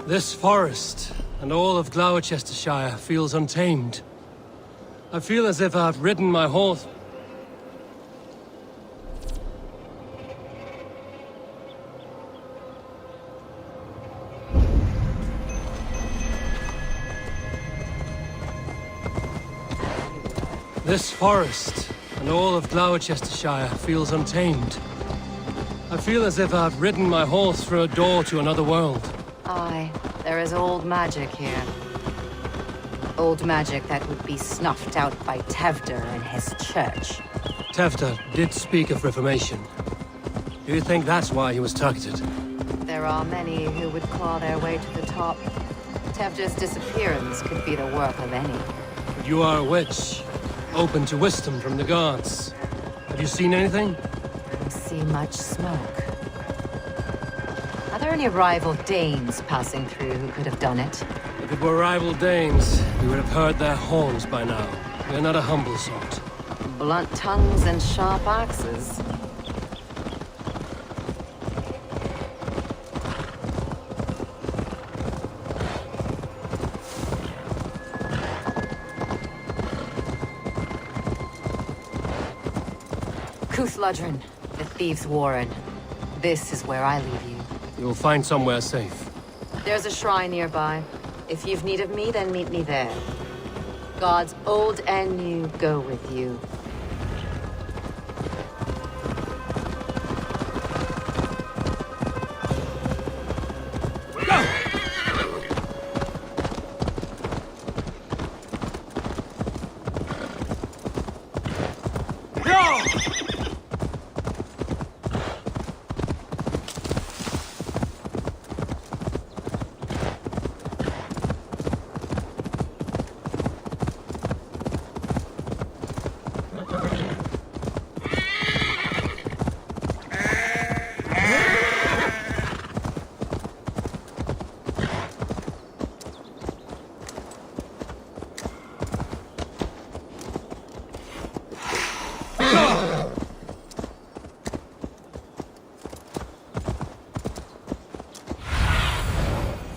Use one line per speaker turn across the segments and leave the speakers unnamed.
This forest and all of Gloucestershire feels untamed. I feel as if I've ridden my horse. This forest and all of Gloucestershire feels untamed. I feel as if I've ridden my horse through a door to another world.
Aye, there is old magic here. Old magic that would be snuffed out by Tevder and his church.
Tevder did speak of reformation. Do you think that's why he was targeted?
There are many who would claw their way to the top. Tevder's disappearance could be the work of any.
But you are a witch, open to wisdom from the gods. Have you seen anything?
I don't see much smoke. Are there any rival Danes passing through who could have done it?
If it were rival Danes, we would have heard their horns by now. We are not a humble sort.
Blunt tongues and sharp axes. Cúthludren, the Thieves' Warren. This is where I leave you.
You'll find somewhere safe.
There's a shrine nearby. If you've need of me, then meet me there. Gods old and new go with you.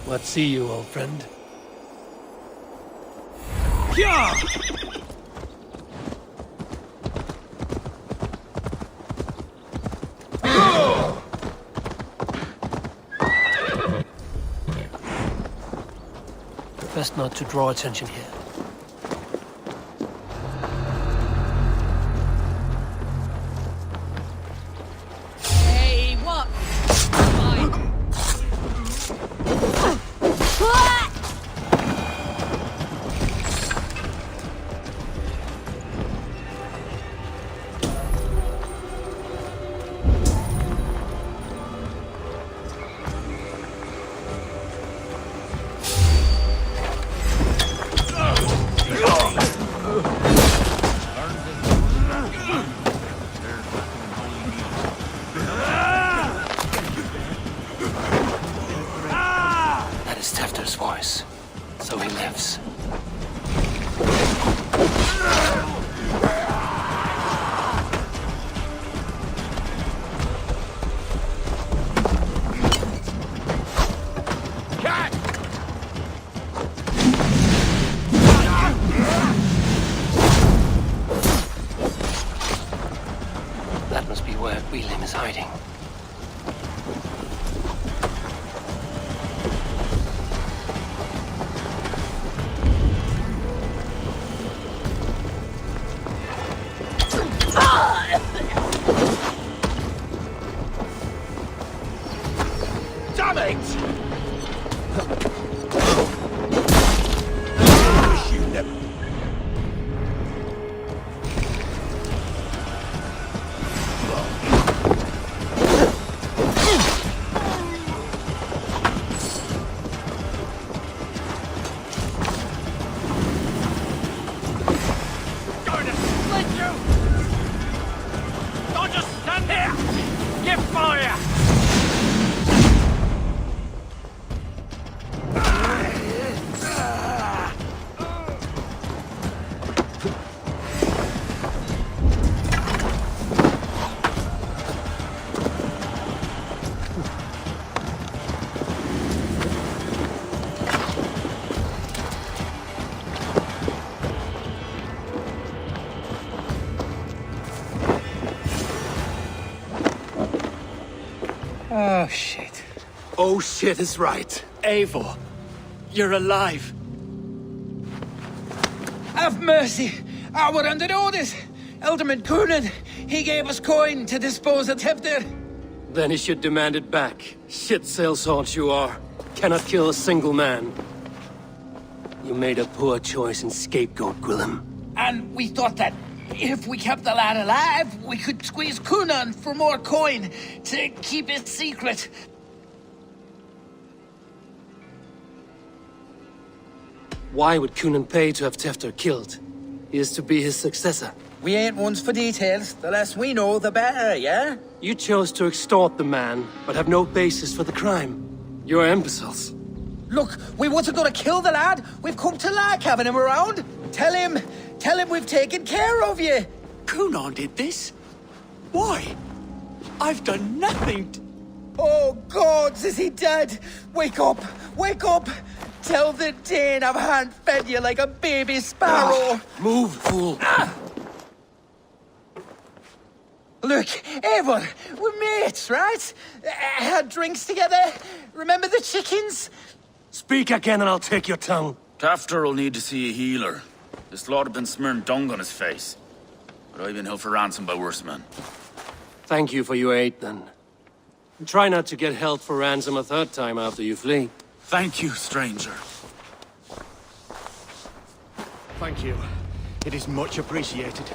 Let's see you, old friend. Best not to draw attention here.
Hey, what?
That is Tefter's voice. So he lives. That must be where William is hiding.
Damn it!
Oh, shit.
Oh shit is right.
Eivor, you're alive. Have mercy. We're under orders. Alderman Coonan, he gave us coin to dispose of Tevdir.
Then he should demand it back. Shit sellsword you are. Cannot kill a single man. You made a poor choice in scapegoat, Gwillem.
And we thought that if we kept the lad alive, we could squeeze Coonan for more coin to keep it secret.
Why would Coonan pay to have Tefter killed? He is to be his successor.
We ain't ones for details. The less we know, the better, yeah?
You chose to extort the man, but have no basis for the crime. You're imbeciles.
Look, we wasn't gonna kill the lad. We've come to like having him around. Tell him we've taken care of you.
Coonan did this? Why? I've done nothing.
Oh, gods, is he dead? Wake up! Wake up! Tell the Dane I've hand-fed you like a baby sparrow.
Move, fool.
Look, Eivor, we're mates, right? Had drinks together. Remember the chickens?
Speak again and I'll take your tongue.
Tafter will need to see a healer. This lord have been smearing dung on his face. But I've been held for ransom by worse men.
Thank you for your aid, then. And try not to get held for ransom a third time after you flee.
Thank you, stranger.
Thank you. It is much appreciated.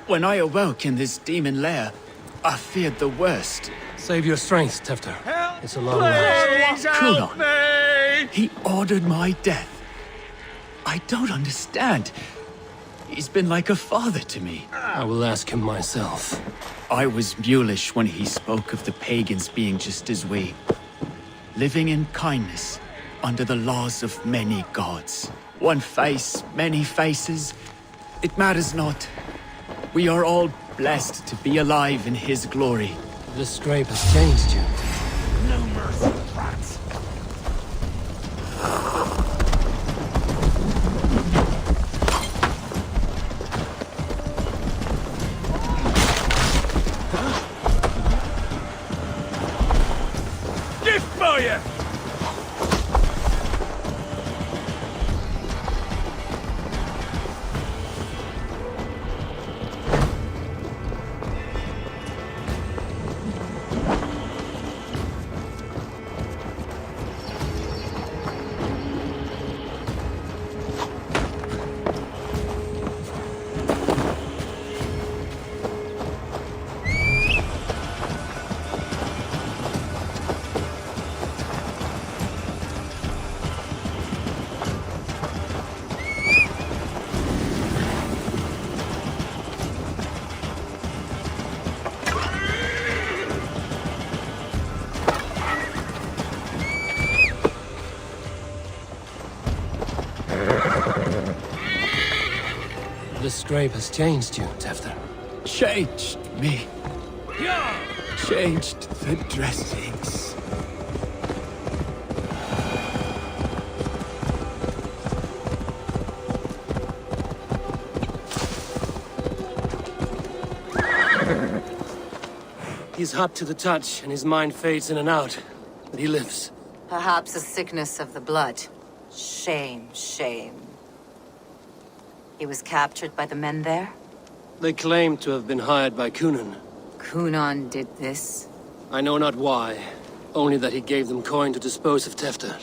When I awoke in this demon lair, I feared the worst.
Save your strength, Tefter. It's a long rest.
Coonan. He ordered my death. I don't understand. He's been like a father to me.
I will ask him myself.
I was mulish when he spoke of the pagans being just as we. Living in kindness, under the laws of many gods. One face, many faces. It matters not. We are all blessed to be alive in his glory.
This scrape has changed you.
No mercy, rats. Gift for you!
This scrape has changed you, Tefter.
Changed me. Changed the dressings.
He's hot to the touch, and his mind fades in and out. But he lives.
Perhaps a sickness of the blood. Shame, shame. He was captured by the men there?
They claim to have been hired by Coonan.
Coonan did this?
I know not why, only that he gave them coin to dispose of Tefter.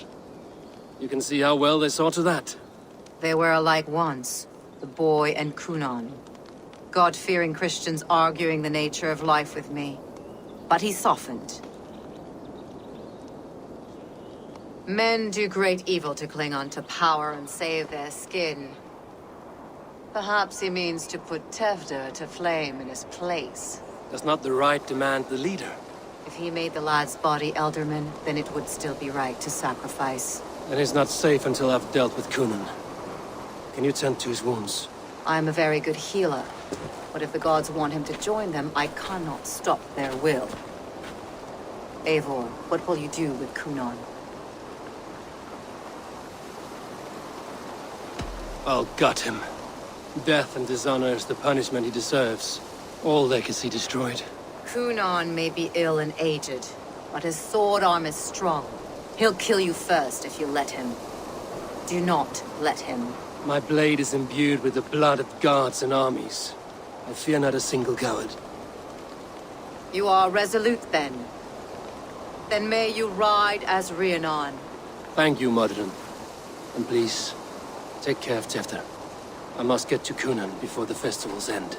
You can see how well they saw to that.
They were alike once, the boy and Coonan. God-fearing Christians arguing the nature of life with me. But he softened. Men do great evil to cling on to power and save their skin. Perhaps he means to put Tevder to flame in his place.
Does not the right demand the leader?
If he made the lad's body Elderman, then it would still be right to sacrifice.
And he's not safe until I've dealt with Coonan. Can you tend to his wounds?
I am a very good healer. But if the gods want him to join them, I cannot stop their will. Eivor, what will you do with Coonan?
I'll gut him. Death and dishonor is the punishment he deserves. All legacy destroyed.
Kunan may be ill and aged, but his sword arm is strong. He'll kill you first if you let him. Do not let him.
My blade is imbued with the blood of gods and armies. I fear not a single coward.
You are resolute, then. Then may you ride as Rhiannon.
Thank you, Modern. And please, take care of Tefter. I must get to Kunan before the festival's end.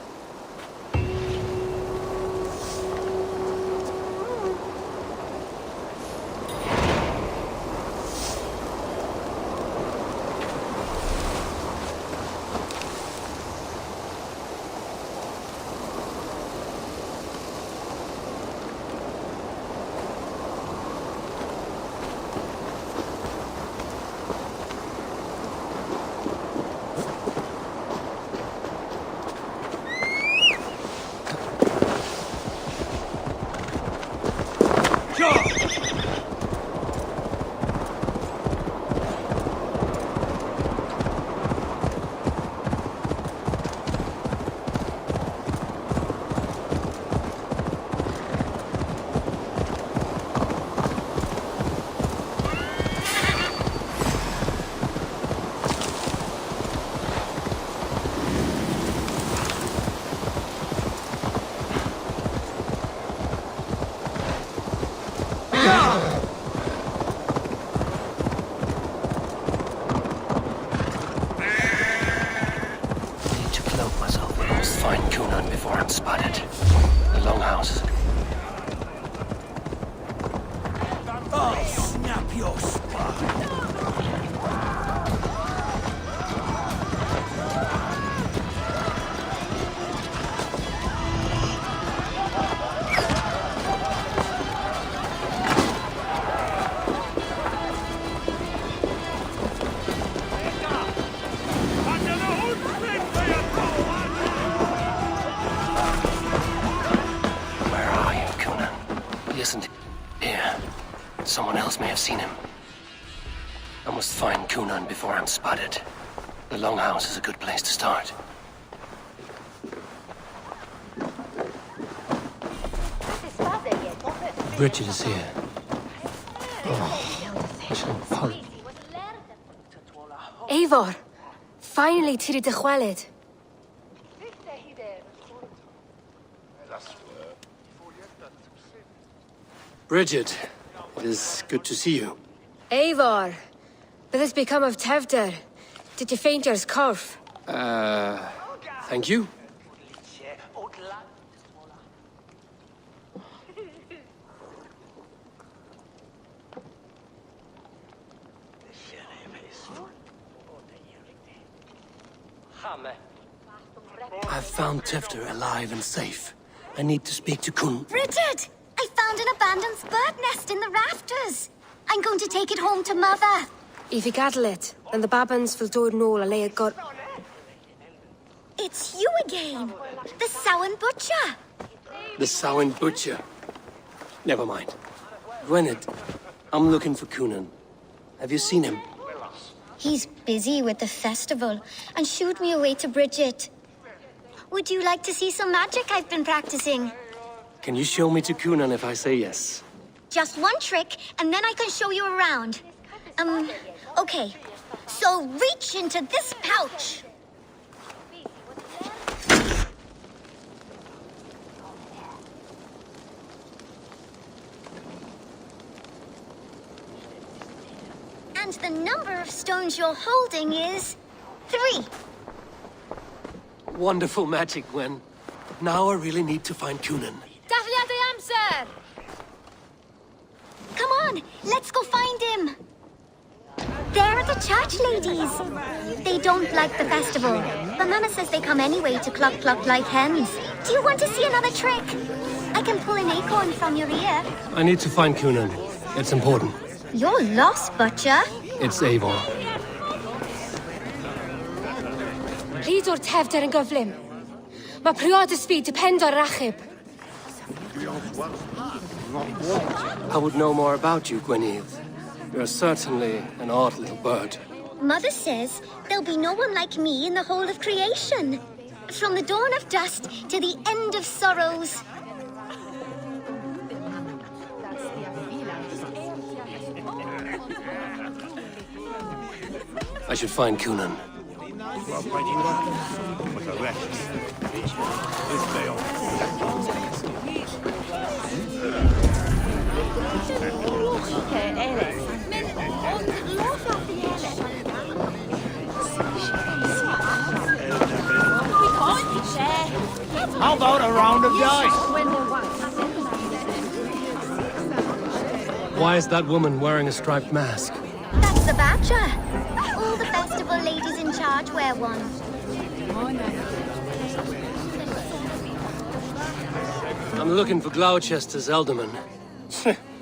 Someone else may have seen him. I must find Kunan before I'm spotted. The Longhouse is a good place to start. Bridget is here. I shall apologize.
Eivor! Finally tiri de chwaled.
Bridget, it is good to see you.
Eivor! But this become of Tevder. Did you faint yours cough?
Thank you. I've found Tefter alive and safe. I need to speak to Kun.
Bridget! I found an abandoned bird nest in the rafters. I'm going to take it home to Mother.
If you gaddle it, then the babans will do no a lay a gut.
It's you again. The Samhain Butcher.
The Samhain Butcher. Never mind. Gwynedd, I'm looking for Kunan. Have you seen him?
He's busy with the festival and shooed me away to Bridget. Would you like to see some magic I've been practicing?
Can you show me to Kunan if I say yes?
Just one trick, and then I can show you around. Okay. So reach into this pouch. And the number of stones you're holding is 3.
Wonderful magic, Gwen. Now I really need to find Kunan.
Dathliad the amser!
Come on, let's go find him. There are the church ladies. They don't like the festival, but Mama says they come anyway to cluck cluck like hens. Do you want to see another trick? I can pull an acorn from your ear.
I need to find Kunan. It's important.
You're lost, Butcher.
It's Eivor.
Please o'r Tevder yn gyflym. Mae priod y speed depend o'r achub.
I would know more about you, Gwynedd. You're certainly an odd little bird.
Mother says there'll be no one like me in the whole of creation. From the dawn of dust to the end of sorrows.
I should find Cunan.
How about a round of dice?
Why is that woman wearing a striped mask?
That's the Badger. All the festival ladies in charge wear one.
I'm looking for Gloucester's Elderman.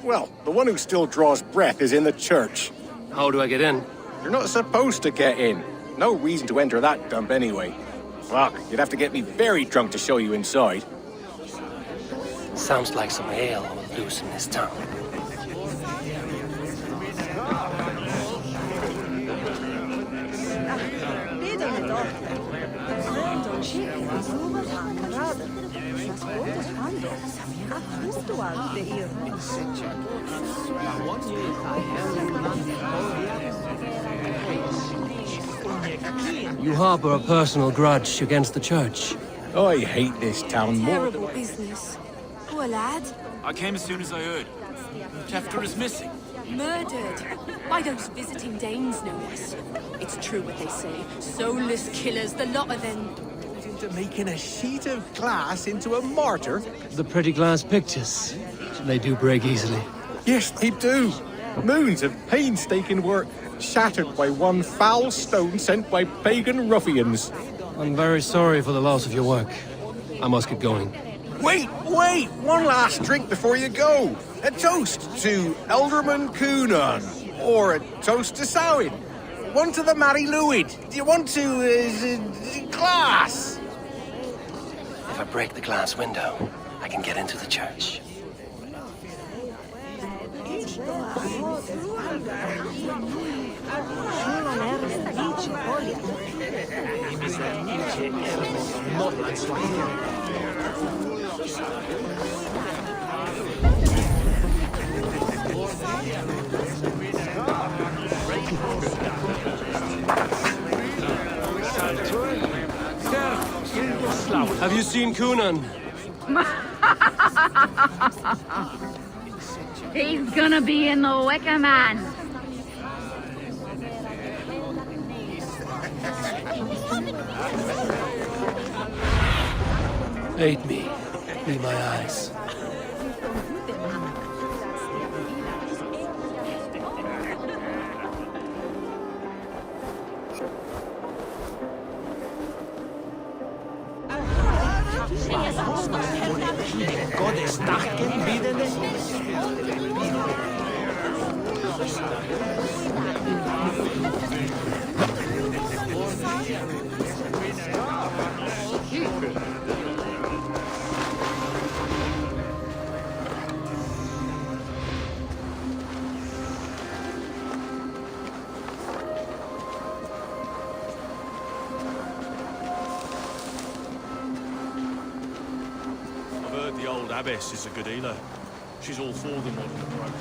Well, the one who still draws breath is in the church.
How do I get in?
You're not supposed to get in. No reason to enter that dump anyway. Fuck, you'd have to get me very drunk to show you inside.
Sounds like some ale will loosen his tongue. You harbor a personal grudge against the church.
I hate this town more than...
Terrible business. Poor lad.
I came as soon as I heard. Tefter is missing.
Murdered. By those visiting Danes, no less. It's true what they say. Soulless killers, the lot of them.
Into making a sheet of glass into a martyr?
The pretty glass pictures. They do break easily.
Yes, they do. Moons of painstaking work, shattered by one foul stone sent by pagan ruffians.
I'm very sorry for the loss of your work. I must get going.
Wait! One last drink before you go. A toast to Elderman Cunan. Or a toast to Samhain. One to the Mary Lwyd. Do you want to, glass?
If I break the glass window, I can get into the church. Have you seen Cunan?
He's gonna be in the Wicker Man.
Aid me. Be my eyes.
The old abbess is a good healer. She's all for the modern approach.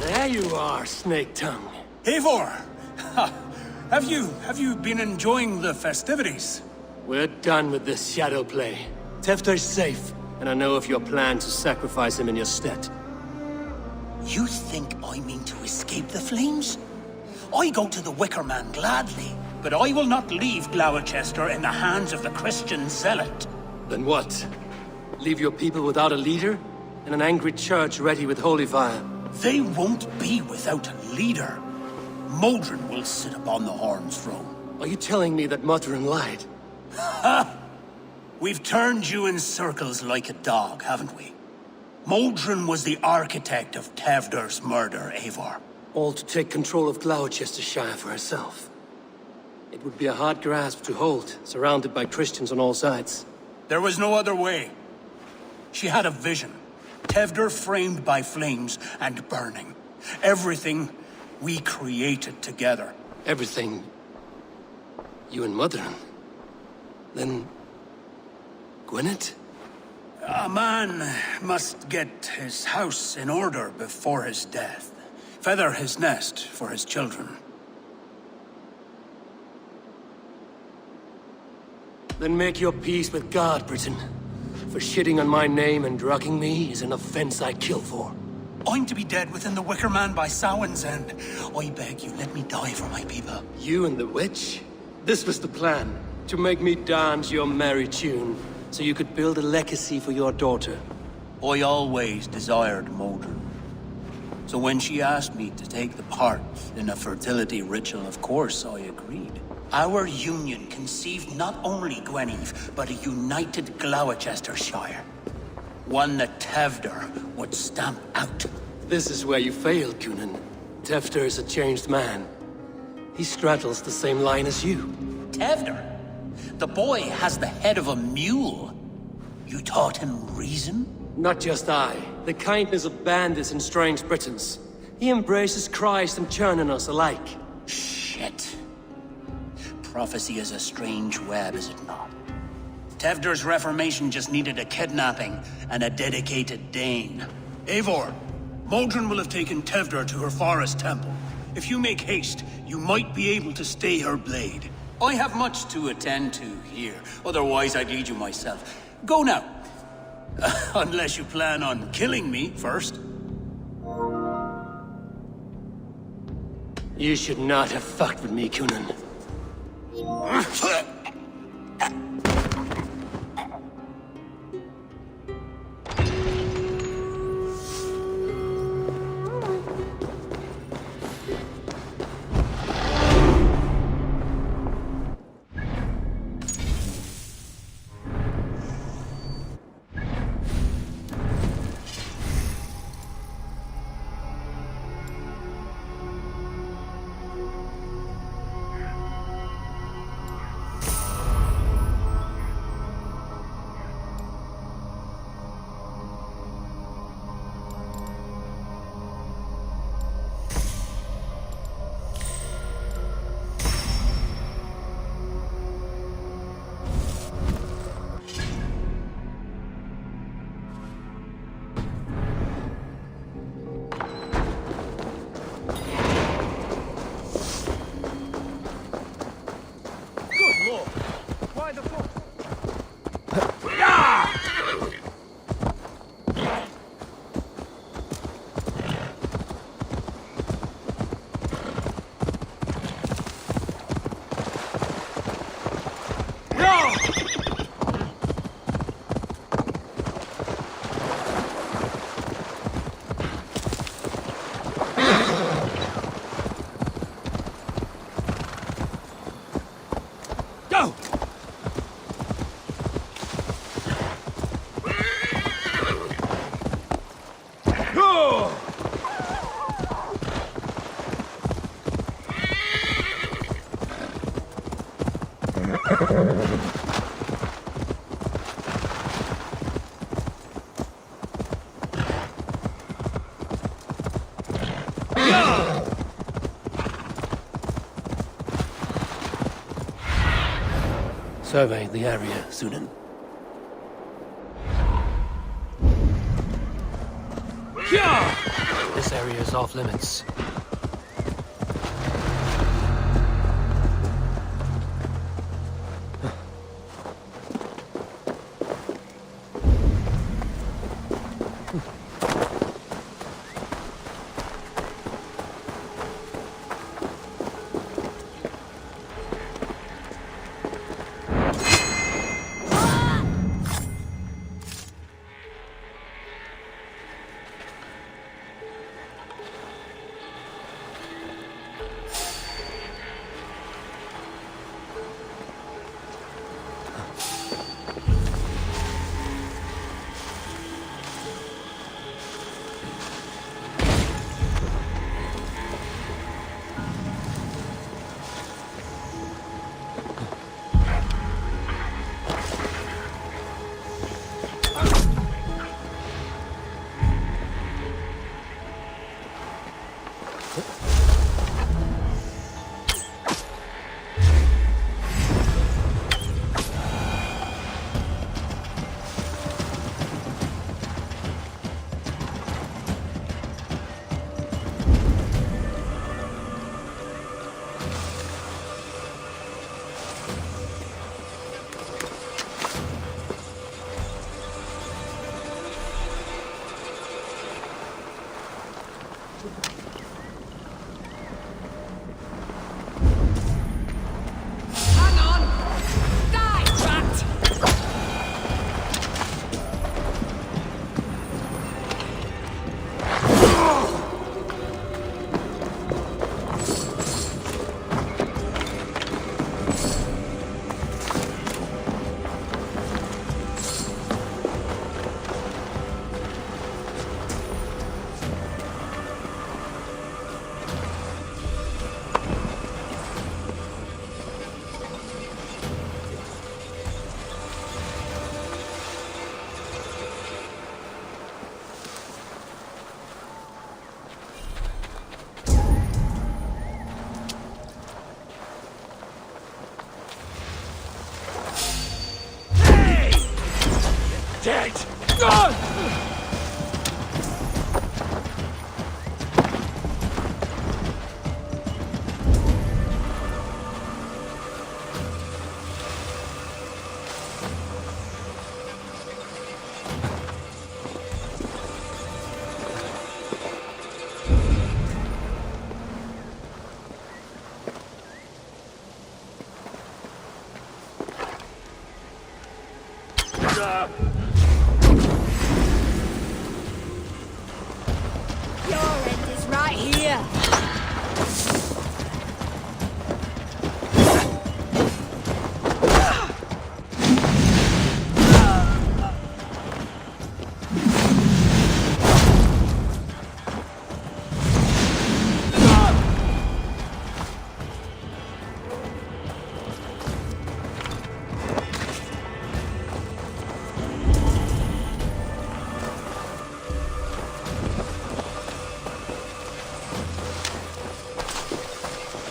There you are, Snake Tongue.
Eivor! Have you been enjoying the festivities?
We're done with this shadow play. Tefter's safe, and I know of your plan to sacrifice him in your stead.
You think I mean to escape the flames?
I go to the Wicker Man gladly, but I will not leave Gloucester in the hands of the Christian zealot.
Then what? Leave your people without a leader? And an angry church ready with holy fire?
They won't be without a leader. Modron will sit upon the Horn's throne.
Are you telling me that Modron lied?
Ha! We've turned you in circles like a dog, haven't we? Modron was the architect of Tevder's murder, Eivor.
All to take control of Gloucestershire for herself. It would be a hard grasp to hold, surrounded by Christians on all sides.
There was no other way. She had a vision. Tevder framed by flames and burning. Everything we created together.
Everything? You and Modron? Then... Gwyneth?
A man must get his house in order before his death. Feather his nest for his children.
Then make your peace with God, Britain. For shitting on my name and drugging me is an offense I kill for.
I'm to be dead within the Wicker Man by Samhain's end. I beg you, let me die for my people.
You and the witch? This was the plan. To make me dance your merry tune, so you could build a legacy for your daughter.
I always desired Modron. So when she asked me to take the part in a fertility ritual, of course I agreed. Our union conceived not only Gweneve, but a united Gloucestershire. One that Tevder would stamp out.
This is where you failed, Cunan. Tevder is a changed man. He straddles the same line as you.
Tevder? The boy has the head of a mule. You taught him reason?
Not just I. The kindness of bandits and strange Britons. He embraces Christ and churn on us alike.
Shit. Prophecy is a strange web, is it not? Tevder's reformation just needed a kidnapping and a dedicated Dane. Eivor, Modron will have taken Tevder to her forest temple. If you make haste, you might be able to stay her blade. I have much to attend to here, otherwise I'd lead you myself. Go now. Unless you plan on killing me first.
You should not have fucked with me, Cunan. Survey the area, Sunan. This area is off limits. Dead!
Your end is right here.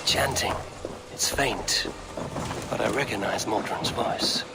Chanting. It's faint, but I recognize Mordrin's voice.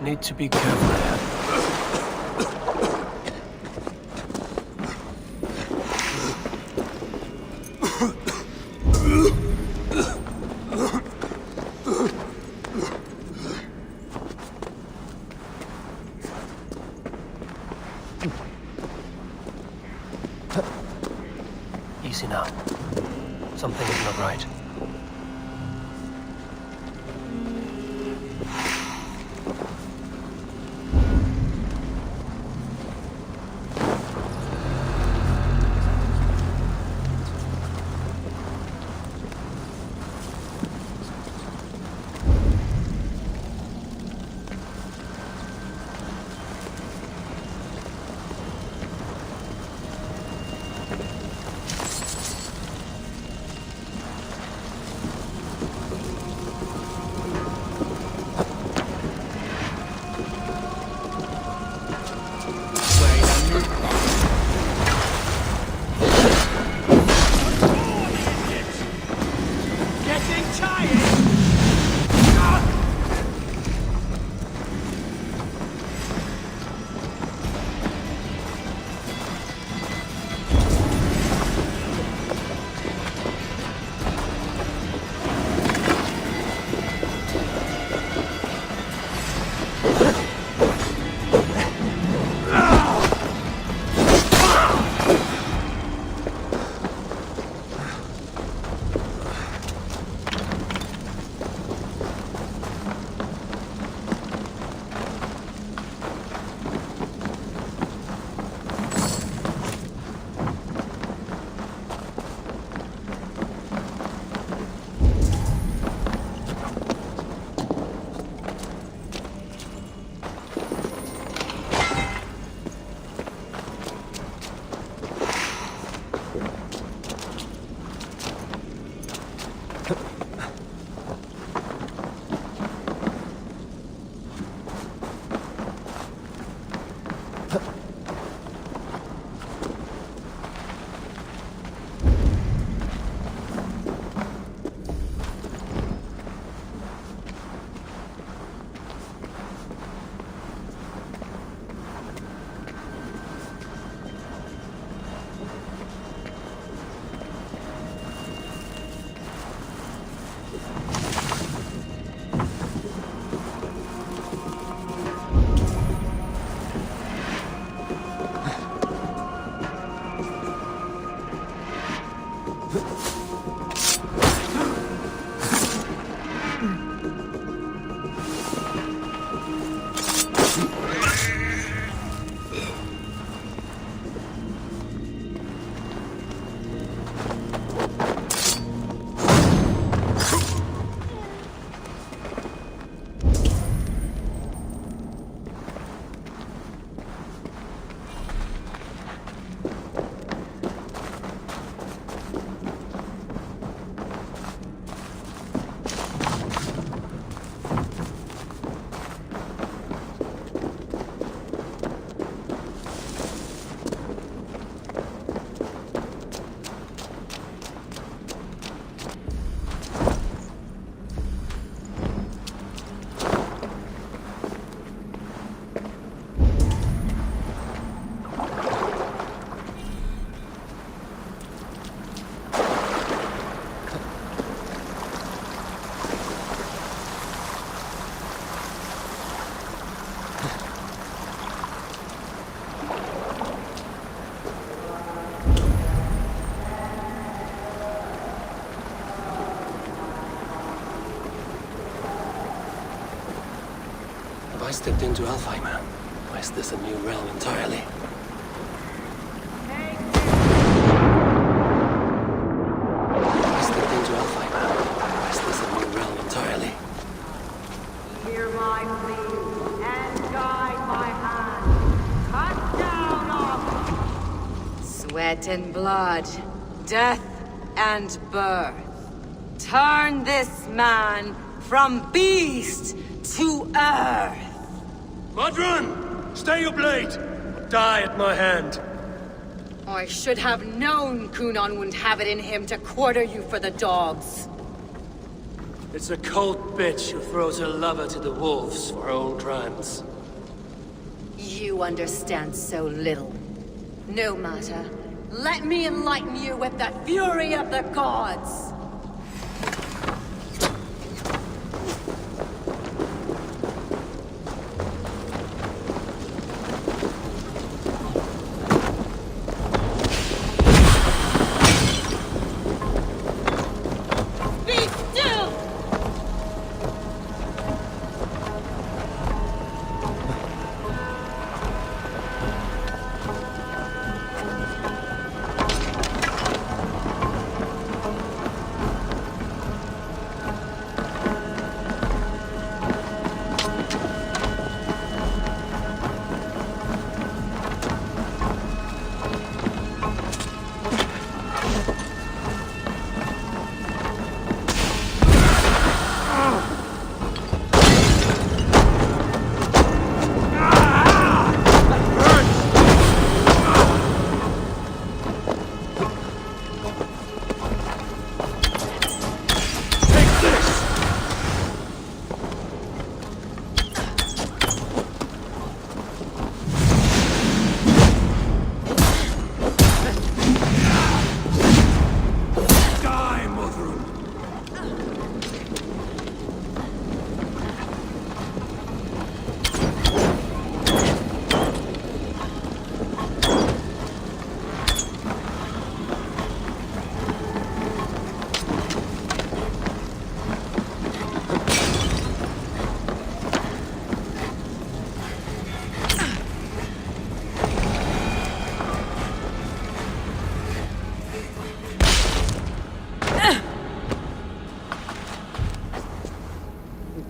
Need to be careful here. Easy now. Something is not right. If I stepped into Alfheim, is this a new realm entirely? I stepped into Alfheim, is this a new realm entirely?
Hear my plea and guide my hand. Cut down off.
Sweat and blood, death and birth. Turn this man from beast to earth.
Modron! Stay your blade! Die at my hand!
I should have known Kunon wouldn't have it in him to quarter you for the dogs.
It's a cold bitch who throws her lover to the wolves for her own crimes.
You understand so little. No matter. Let me enlighten you with the fury of the gods!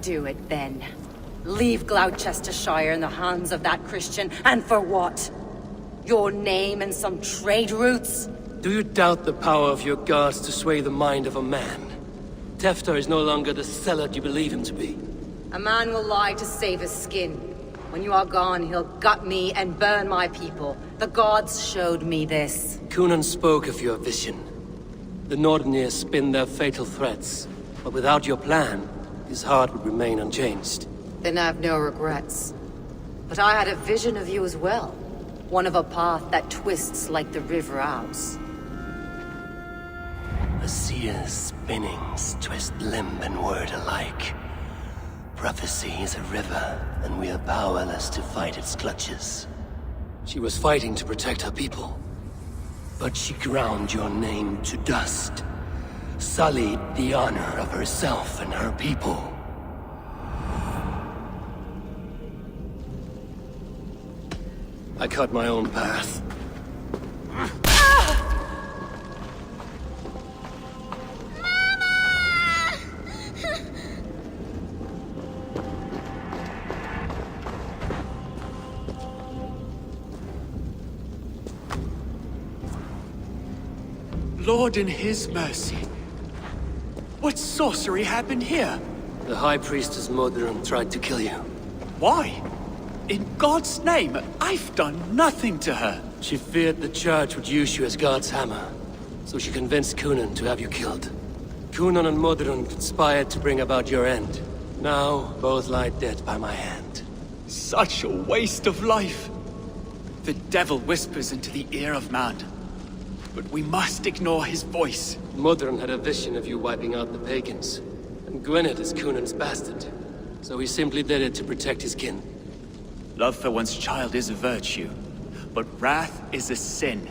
Do it then. Leave Gloucestershire in the hands of that Christian, and for what? Your name and some trade routes?
Do you doubt the power of your gods to sway the mind of a man? Tefter is no longer the zealot you believe him to be.
A man will lie to save his skin. When you are gone, he'll gut me and burn my people. The gods showed me this.
Kunon spoke of your vision. The Nordenir spin their fatal threats, but without your plan, his heart would remain unchanged.
Then I have no regrets. But I had a vision of you as well. One of a path that twists like the river Ouse.
A seer's spinnings twist limb and word alike. Prophecy is a river, and we are powerless to fight its clutches. She was fighting to protect her people. But she ground your name to dust. Sullied the honor of herself and her people. I cut my own path.
Lord in his mercy. What sorcery happened here?
The High Priestess Modron tried to kill you.
Why? In God's name, I've done nothing to her.
She feared the Church would use you as God's hammer, so she convinced Kunon to have you killed. Kunon and Modron conspired to bring about your end. Now, both lie dead by my hand.
Such a waste of life. The devil whispers into the ear of man. But we must ignore his voice.
Modron had a vision of you wiping out the pagans. And Gwynedd is Kunon's bastard. So he simply did it to protect his kin.
Love for one's child is a virtue, but wrath is a sin.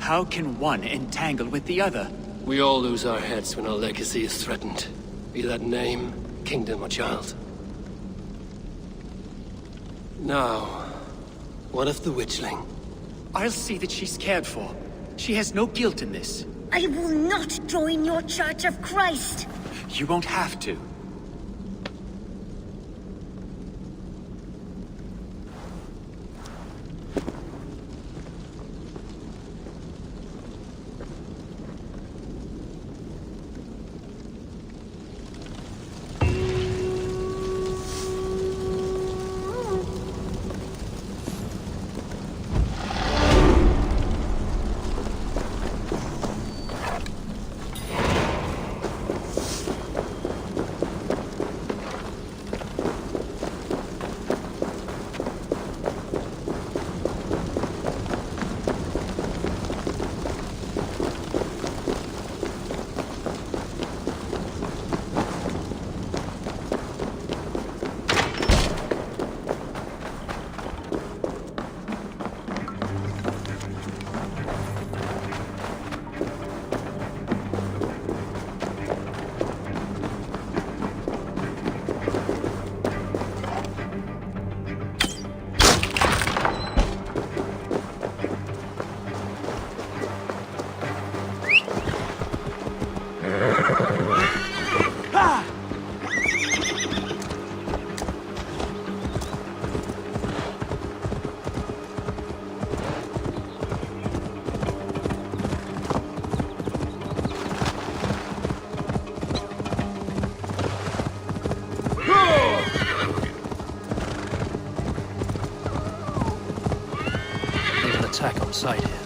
How can one entangle with the other?
We all lose our heads when our legacy is threatened. Be that name, kingdom, or child. Now, what of the witchling?
I'll see that she's cared for. She has no guilt in this.
I will not join your Church of Christ.
You won't have to.
Attack on sight here.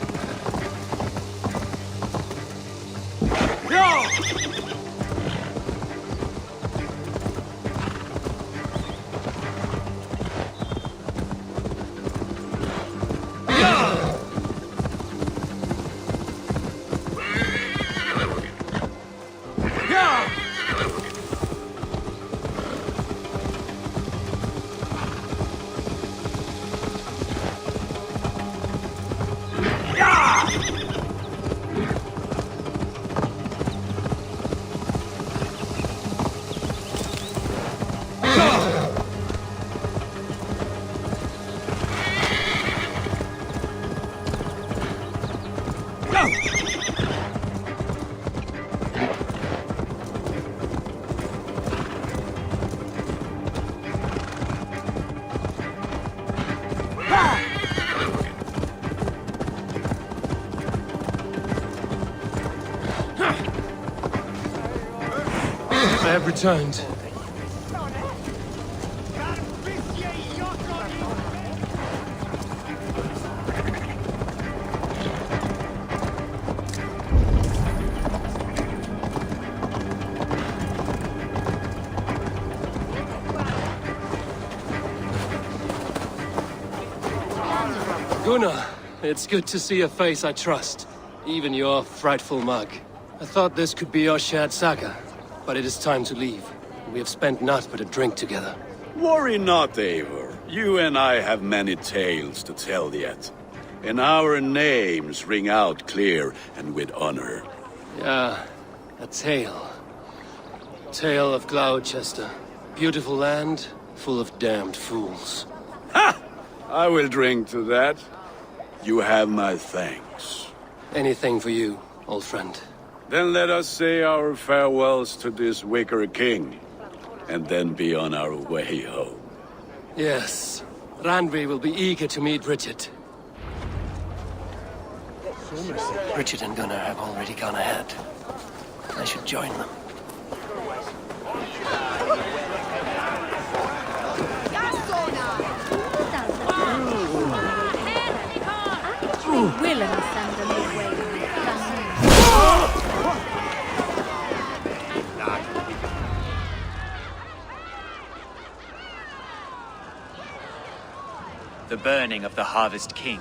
I have returned. Gunnar, it's good to see a face I trust. Even your frightful mug. I thought this could be our shared saga. But it is time to leave. We have spent naught but a drink together.
Worry not, Eivor. You and I have many tales to tell yet. And our names ring out clear and with honor.
Yeah, a tale. Tale of Gloucester. Beautiful land, full of damned fools.
Ha! I will drink to that. You have my thanks.
Anything for you, old friend.
Then let us say our farewells to this wicker king, and then be on our way home.
Yes, Randvi will be eager to meet Richard. Richard and Gunnar have already gone ahead. I should join them.
Will and send them away.
The burning of the Harvest King.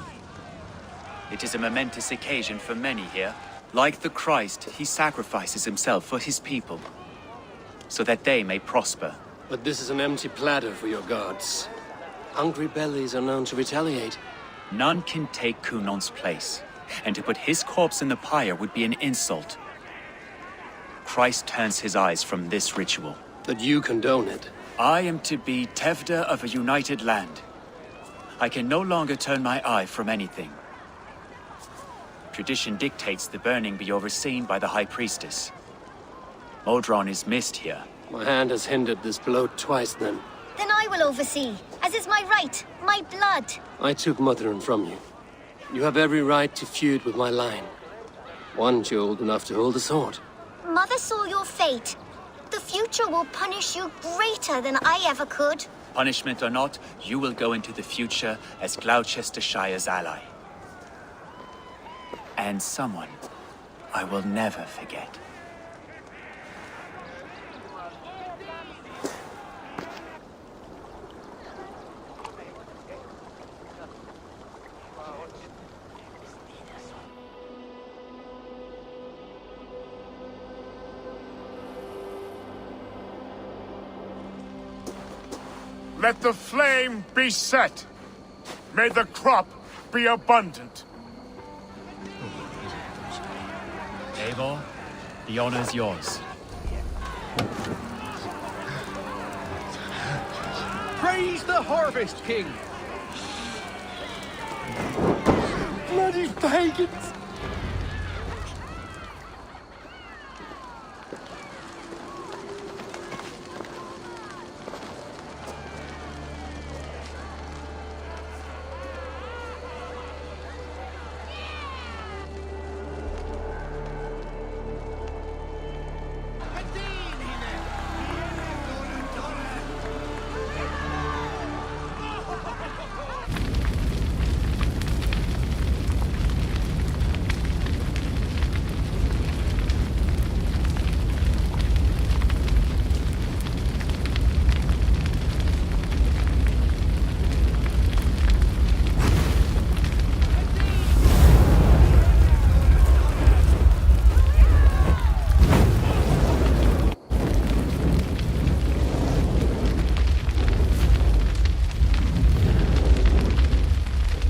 It is a momentous occasion for many here. Like the Christ, he sacrifices himself for his people, so that they may prosper.
But this is an empty platter for your gods. Hungry bellies are known to retaliate.
None can take Kunon's place, and to put his corpse in the pyre would be an insult. Christ turns his eyes from this ritual.
That you condone it.
I am to be Tevda of a united land, I can no longer turn my eye from anything. Tradition dictates the burning be overseen by the High Priestess. Modron is missed here.
My hand has hindered this blow twice then.
Then I will oversee, as is my right, my blood.
I took Mother'in from you. You have every right to feud with my line. Once you're old enough to hold a sword.
Mother saw your fate. The future will punish you greater than I ever could.
Punishment or not, you will go into the future as Gloucestershire's ally. And someone I will never forget.
Let the flame be set. May the crop be abundant.
Eivor, the honor's yours.
Praise the Harvest King!
Bloody pagans!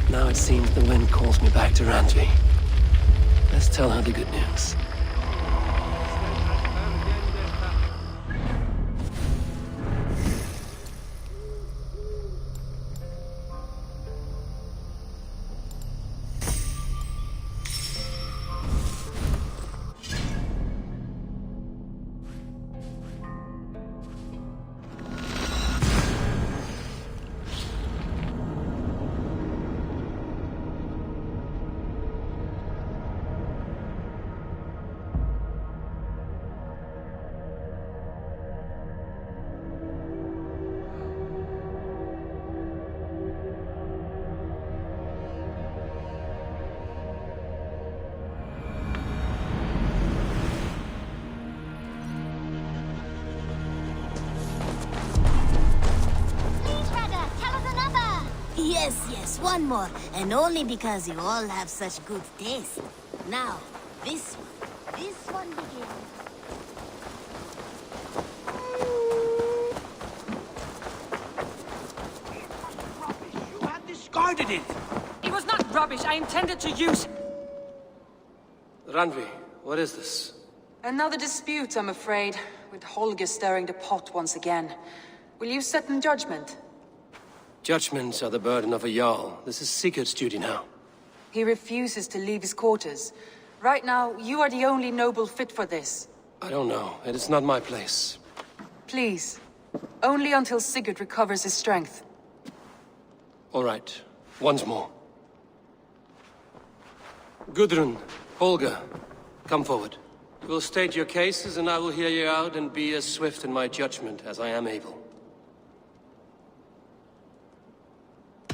Now it seems the wind calls me back to Randvi. Let's tell her the good news.
Yes, one more. And only because you all have such good taste. Now, this one begins.
You had discarded it!
It was not rubbish. I intended to use...
Randvi, what is this?
Another dispute, I'm afraid, with Holger stirring the pot once again. Will you set in judgment?
Judgments are the burden of a Jarl. This is Sigurd's duty now.
He refuses to leave his quarters. Right now, you are the only noble fit for this.
I don't know. It is not my place.
Please. Only until Sigurd recovers his strength.
All right. Once more. Gudrun, Holger, come forward. You will state your cases, and I will hear you out and be as swift in my judgment as I am able.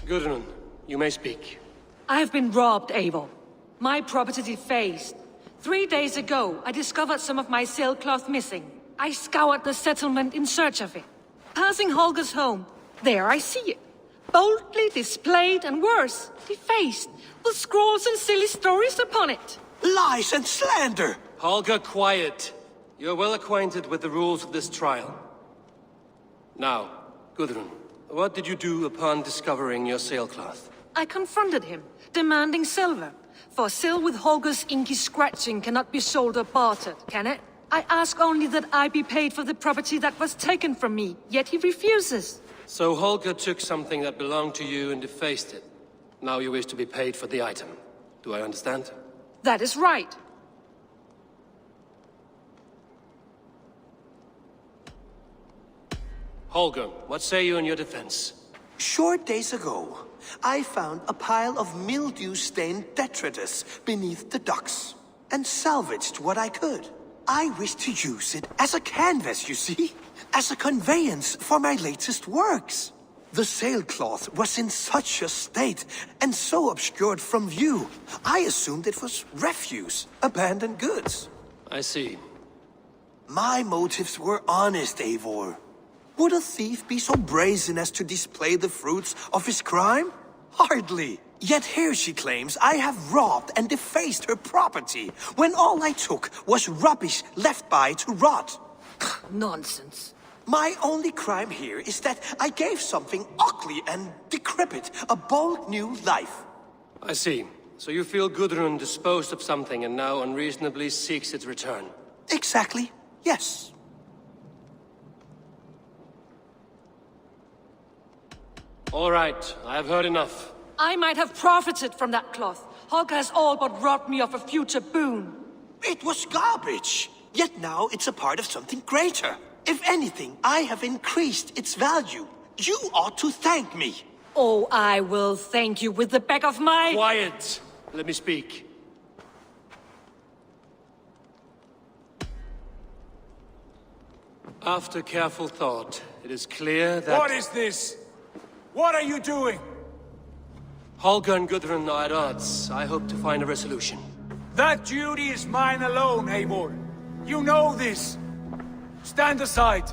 Gudrun, you may speak.
I have been robbed, Eivor. My property defaced. 3 days ago, I discovered some of my sailcloth missing. I scoured the settlement in search of it. Passing Holger's home, there I see it. Boldly displayed and worse, defaced, with scrolls and silly stories upon it.
Lies and slander!
Holger, quiet. You're well acquainted with the rules of this trial. Now, Gudrun, what did you do upon discovering your sailcloth?
I confronted him, demanding silver. For sil with Holger's inky scratching cannot be sold or bartered, can it? I ask only that I be paid for the property that was taken from me, yet he refuses.
So Holger took something that belonged to you and defaced it. Now you wish to be paid for the item. Do I understand?
That is right.
Holger, what say you in your defense?
Short days ago, I found a pile of mildew-stained detritus beneath the docks, and salvaged what I could. I wish to use it as a canvas, you see? As a conveyance for my latest works. The sailcloth was in such a state, and so obscured from view, I assumed it was refuse, abandoned goods.
I see.
My motives were honest, Eivor. Would a thief be so brazen as to display the fruits of his crime? Hardly. Yet here she claims I have robbed and defaced her property, when all I took was rubbish left by to rot.
Nonsense.
My only crime here is that I gave something ugly and decrepit a bold new life.
I see. So you feel Gudrun disposed of something and now unreasonably seeks its return?
Exactly, yes.
All right, I have heard enough.
I might have profited from that cloth. Holger has all but robbed me of a future boon.
It was garbage. Yet now it's a part of something greater. If anything, I have increased its value. You ought to thank me.
Oh, I will thank you with the back of my...
Quiet! Let me speak. After careful thought, it is clear that...
What is this? What are you doing?
Holger and Gudrun are at odds. I hope to find a resolution.
That duty is mine alone, Eivor. You know this. Stand aside.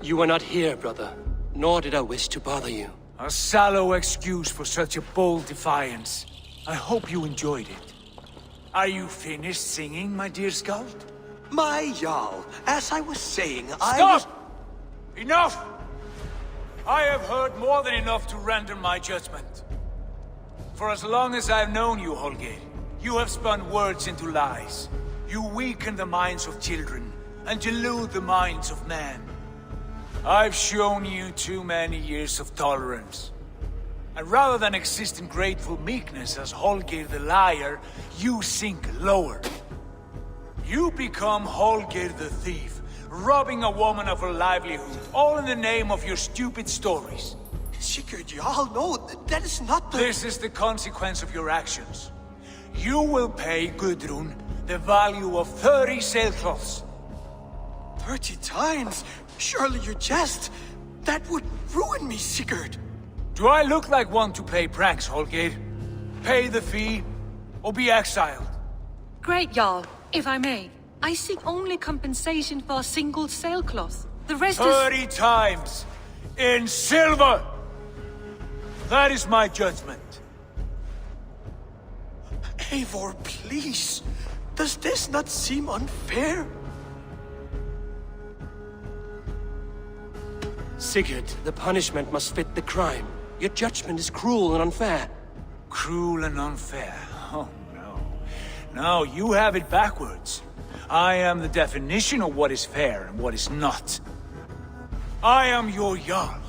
You were not here, brother. Nor did I wish to bother you.
A sallow excuse for such a bold defiance. I hope you enjoyed it. Are you finished singing, my dear Skald?
My Jarl, as I was saying,
Stop! Enough! I have heard more than enough to render my judgment. For as long as I've known you, Holger, you have spun words into lies. You weaken the minds of children, and delude the minds of men. I've shown you too many years of tolerance. And rather than exist in grateful meekness as Holger the liar, you sink lower. You become Holger the thief, robbing a woman of her livelihood, all in the name of your stupid stories.
Sigurd, Jarl, no, that is not the...
This is the consequence of your actions. You will pay Gudrun the value of 30 sailcloths.
30 times? Surely you jest. That would ruin me, Sigurd.
Do I look like one to play pranks, Holger? Pay the fee, or be exiled.
Great, Jarl. If I may, I seek only compensation for a single sailcloth. The rest
30 times! In silver! That is my judgment.
Eivor, please. Does this not seem unfair?
Sigurd, the punishment must fit the crime. Your judgment is cruel and unfair.
Cruel and unfair? Oh, no. No, you have it backwards. I am the definition of what is fair and what is not. I am your Jarl,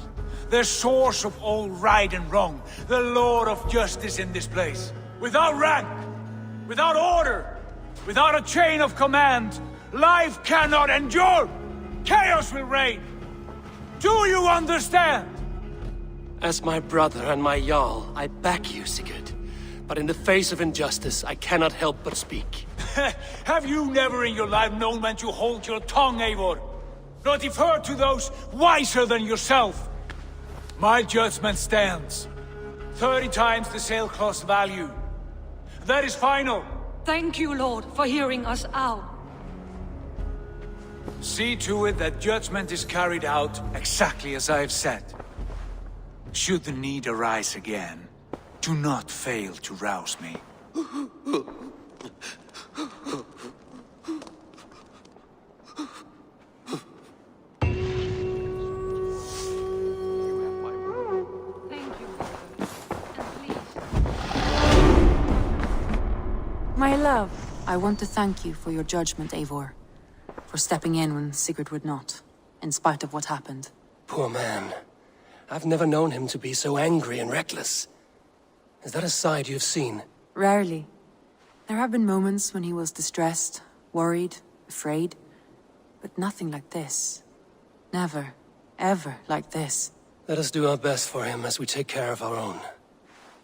the source of all right and wrong, the Lord of justice in this place. Without rank, without order, without a chain of command, life cannot endure! Chaos will reign! Do you understand?
As my brother and my Jarl, I back you, Sigurd. But in the face of injustice, I cannot help but speak.
Have you never in your life known when to hold your tongue, Eivor? Not defer to those wiser than yourself? My judgment stands. 30 times the sailcloth's value. That is final.
Thank you, Lord, for hearing us out.
See to it that judgment is carried out exactly as I have said. Should the need arise again, do not fail to rouse me.
My love, I want to thank you for your judgment, Eivor. For stepping in when Sigurd would not, in spite of what happened.
Poor man. I've never known him to be so angry and reckless. Is that a side you've seen?
Rarely. There have been moments when he was distressed, worried, afraid. But nothing like this. Never, ever like this.
Let us do our best for him as we take care of our own.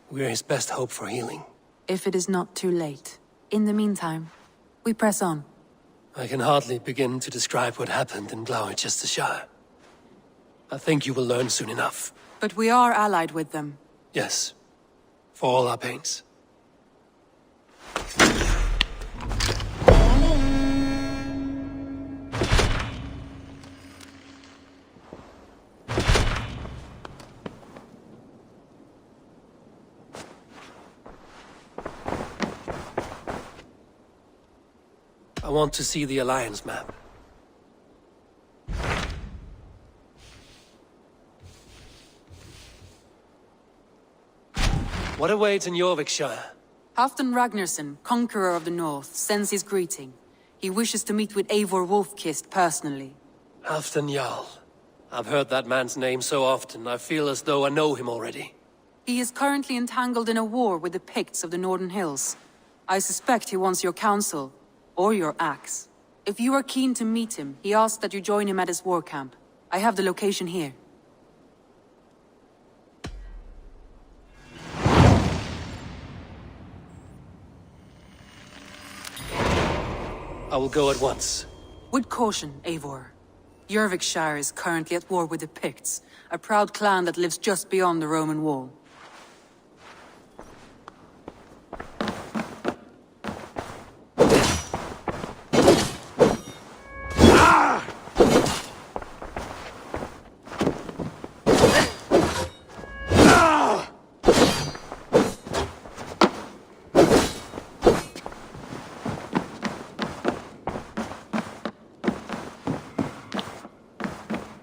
We're his best hope for healing.
If it is not too late. In the meantime, we press on.
I can hardly begin to describe what happened in Gloucestershire. I think you will learn soon enough.
But we are allied with them.
Yes. For all our pains. I want to see the Alliance map. What awaits in Yorkshire?
Halfdan Ragnarsson, Conqueror of the North, sends his greeting. He wishes to meet with Eivor Wolfkist personally.
Halfdan Jarl. I've heard that man's name so often, I feel as though I know him already.
He is currently entangled in a war with the Picts of the Northern Hills. I suspect he wants your counsel, or your axe. If you are keen to meet him, he asks that you join him at his war camp. I have the location here.
I will go at once.
With caution, Eivor. Jorvikshire is currently at war with the Picts, a proud clan that lives just beyond the Roman wall.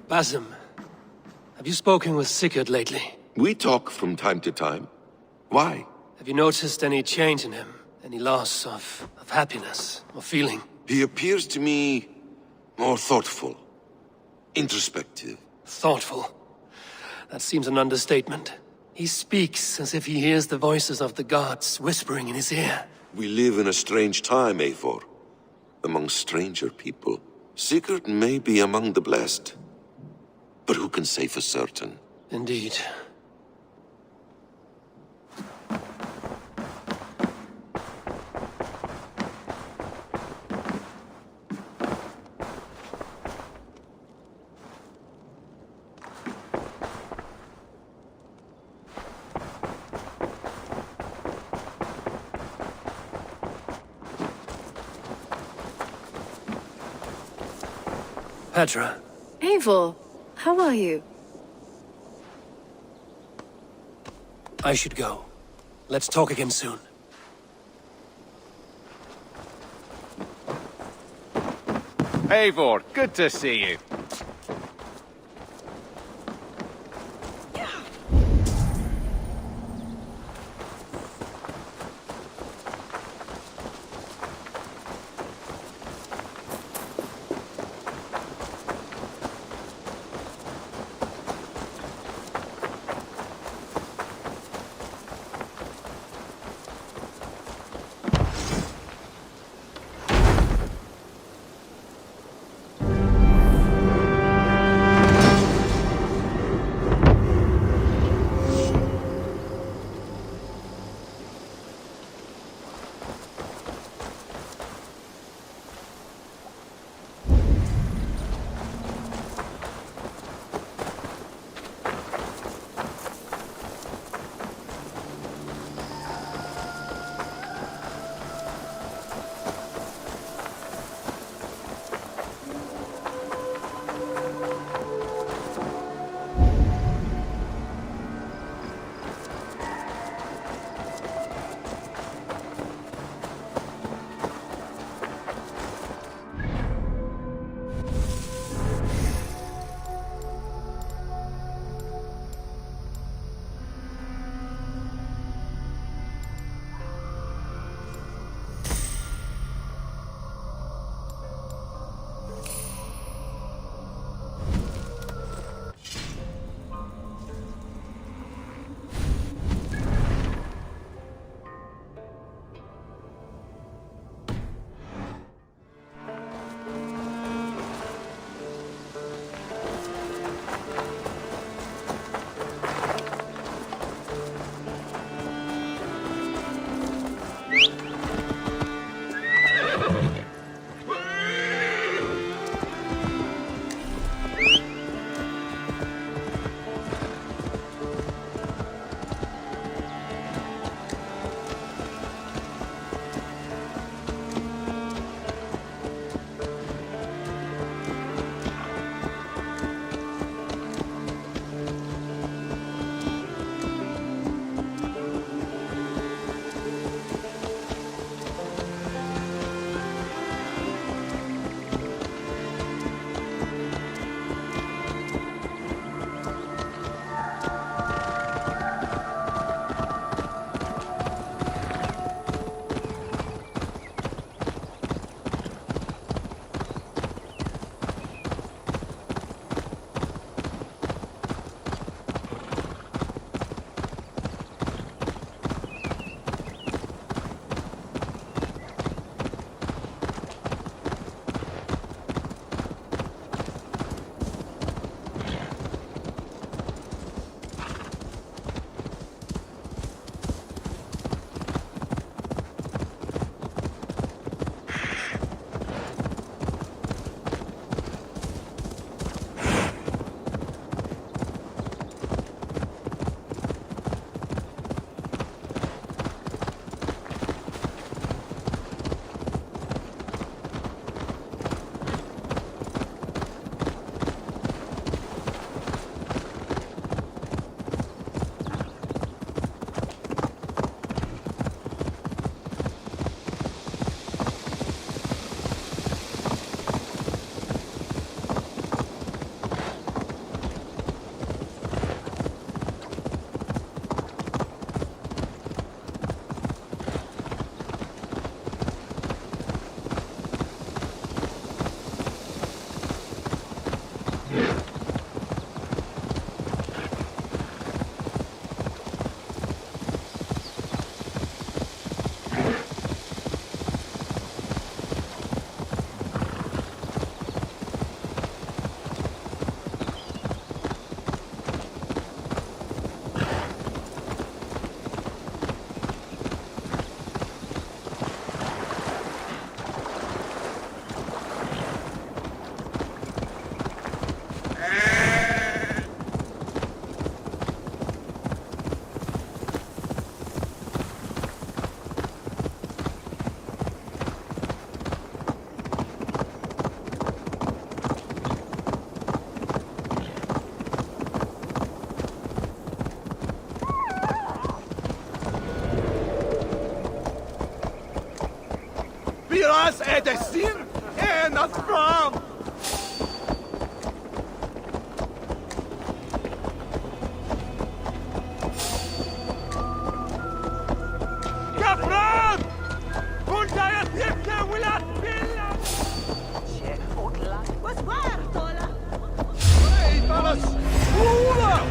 Basim, have you spoken with Sigurd lately?
We talk from time to time. Why?
Have you noticed any change in him? Any loss of happiness or feeling?
He appears to me more thoughtful, introspective.
Thoughtful? That seems an understatement. He speaks as if he hears the voices of the gods whispering in his ear.
We live in a strange time, Eivor. Among stranger people. Sigurd may be among the blessed. But who can say for certain?
Indeed. Petra.
Eivor, how are you?
I should go. Let's talk again soon.
Eivor, good to see you. Grâce et destin et notre femme. Capran! Punta ya tipte wilat billa!
Was war, Tola?
Hey, fellas! Ula!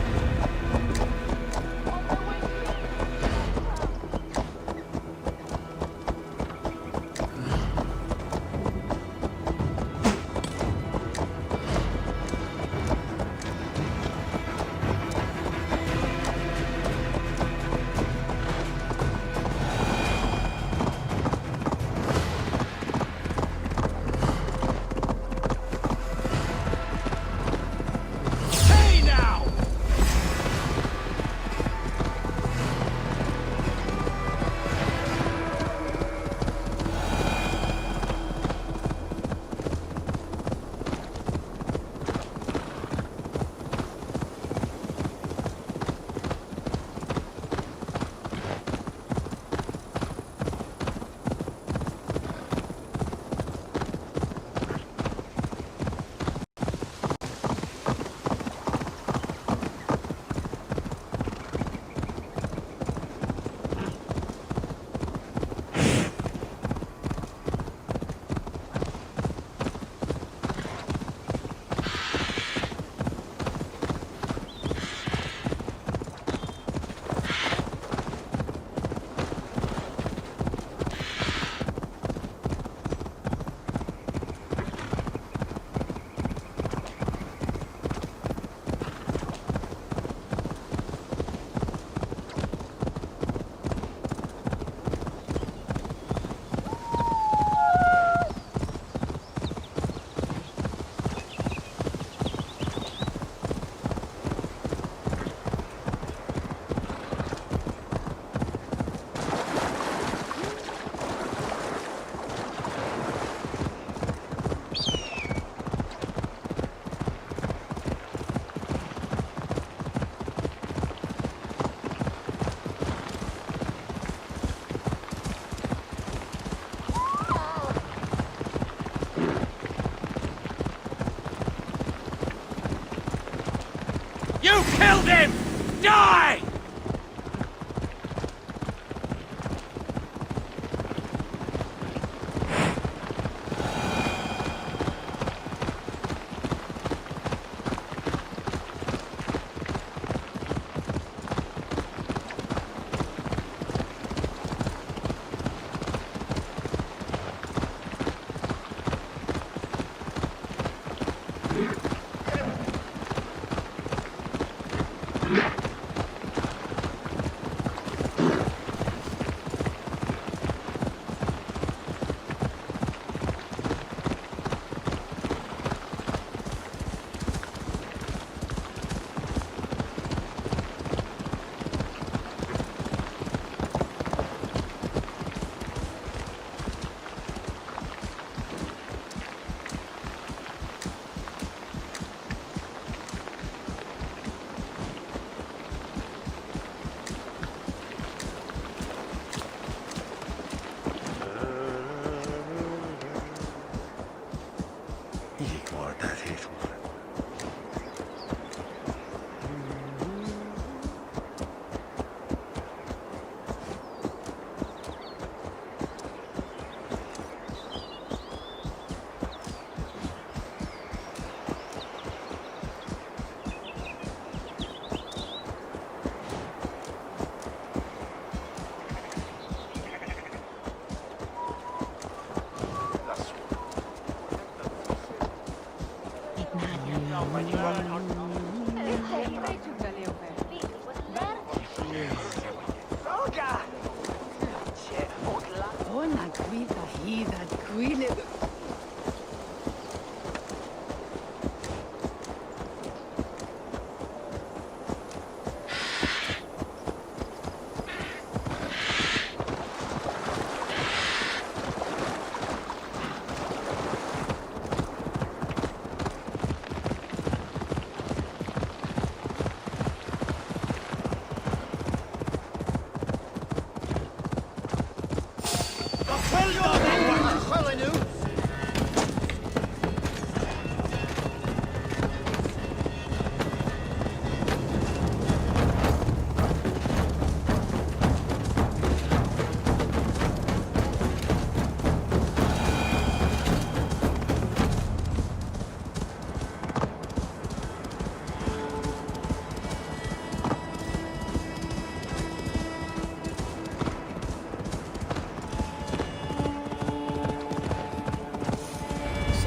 You killed him! Die!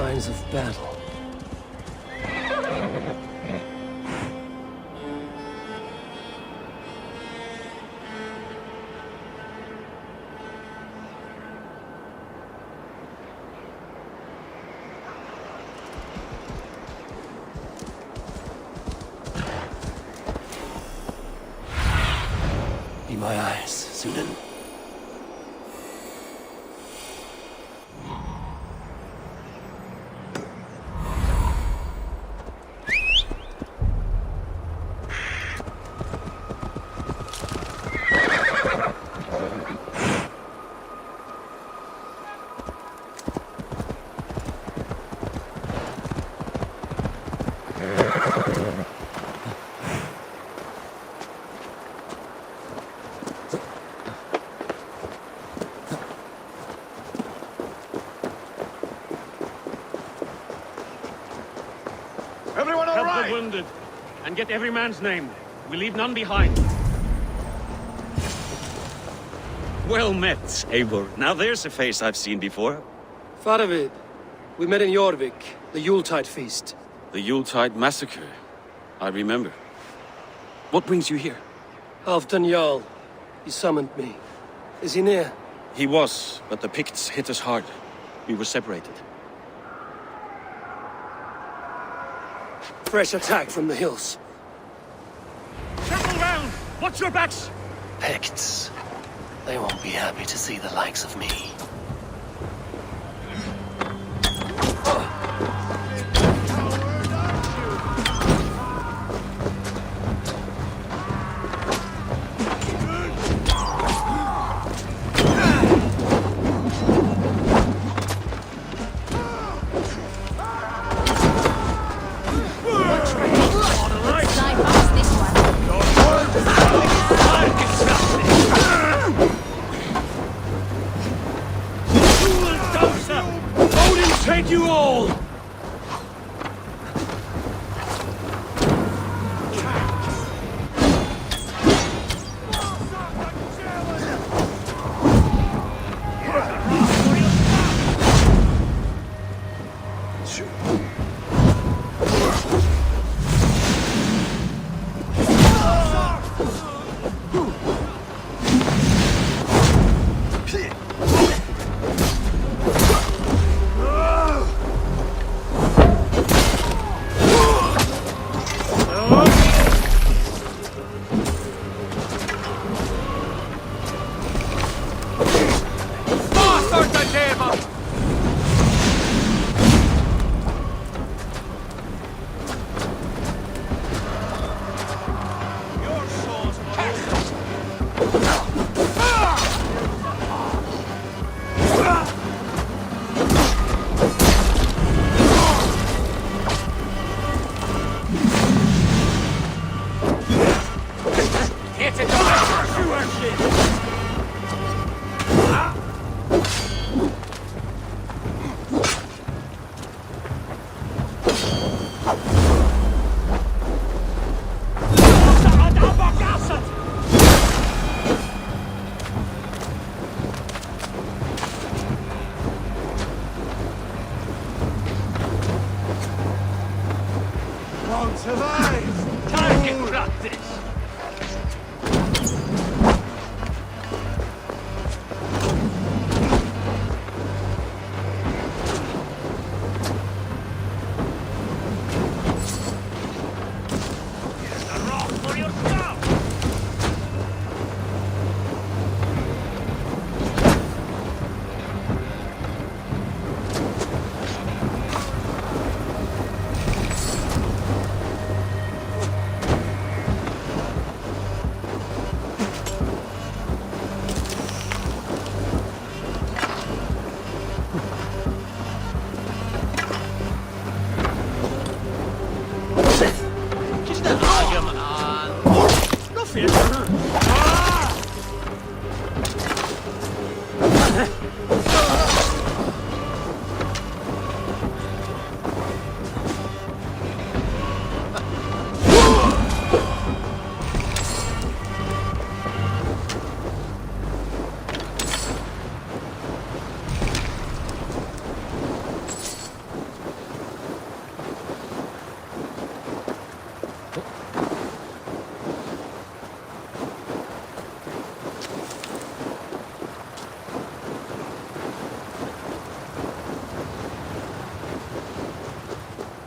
signs of battle. Be my eyes, Sunan.
Everyone all right? Help the wounded, and get every man's name. We leave none behind.
Well met, Eivor. Now there's a face I've seen before.
Faravid, we met in Jorvik, the Yuletide feast.
The Yuletide massacre. I remember. What brings you here?
Halfdan Jarl. He summoned me. Is he near?
He was, but the Picts hit us hard. We were separated.
Fresh attack from the hills.
Circle round! Watch your backs!
Picts. They won't be happy to see the likes of me.
Take you all!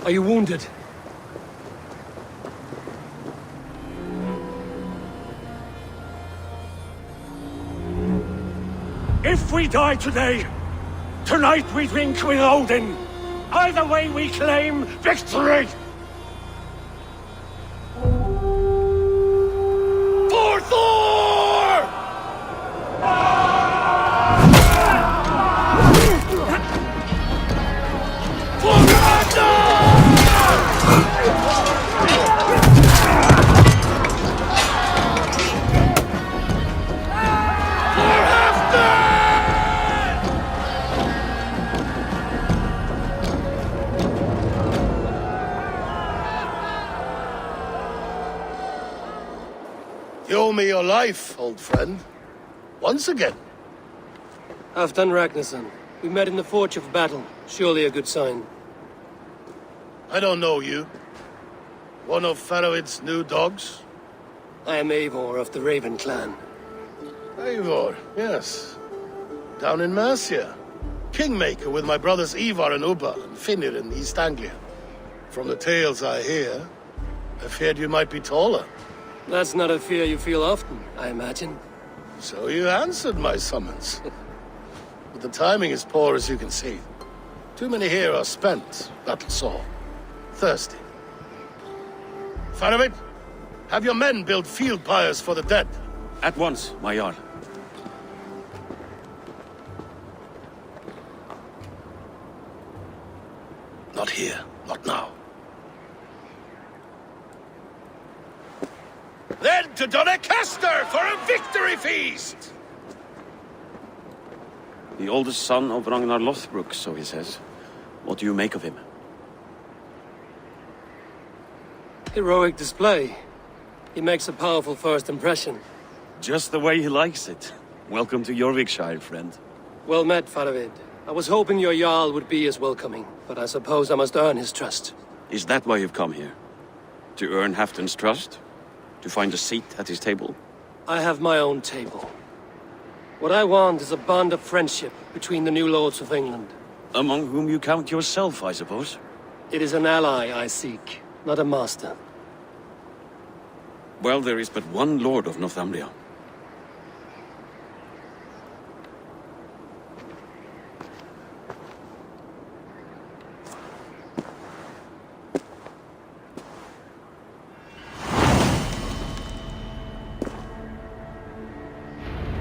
Are you wounded?
If we die today, tonight we drink with Odin. Either way we claim victory! For Thor! For
You owe me your life, old friend. Once again.
Halfdan Ragnarsson. We met in the Forge of Battle. Surely a good sign.
I don't know you. One of Faroid's new dogs?
I am Eivor of the Raven clan.
Eivor, yes. Down in Mercia. Kingmaker with my brothers Ivar and Ubba and Finnr in East Anglia. From the tales I hear, I feared you might be taller.
That's not a fear you feel often, I imagine.
So you answered my summons. But the timing is poor, as you can see. Too many here are spent, battle sore, thirsty. Faramir, have your men build field pyres for the dead.
At once, my Jarl.
Not here, not now. Then to Doncaster for a victory feast!
The oldest son of Ragnar Lothbrok, so he says. What do you make of him?
Heroic display. He makes a powerful first impression.
Just the way he likes it. Welcome to Jorvikshire, friend.
Well met, Faravid. I was hoping your Jarl would be as welcoming, but I suppose I must earn his trust.
Is that why you've come here? To earn Halfdan's trust? To find a seat at his table?
I have my own table. What I want is a bond of friendship between the new lords of England.
Among whom you count yourself, I suppose?
It is an ally I seek, not a master.
Well, there is but one Lord of Northumbria.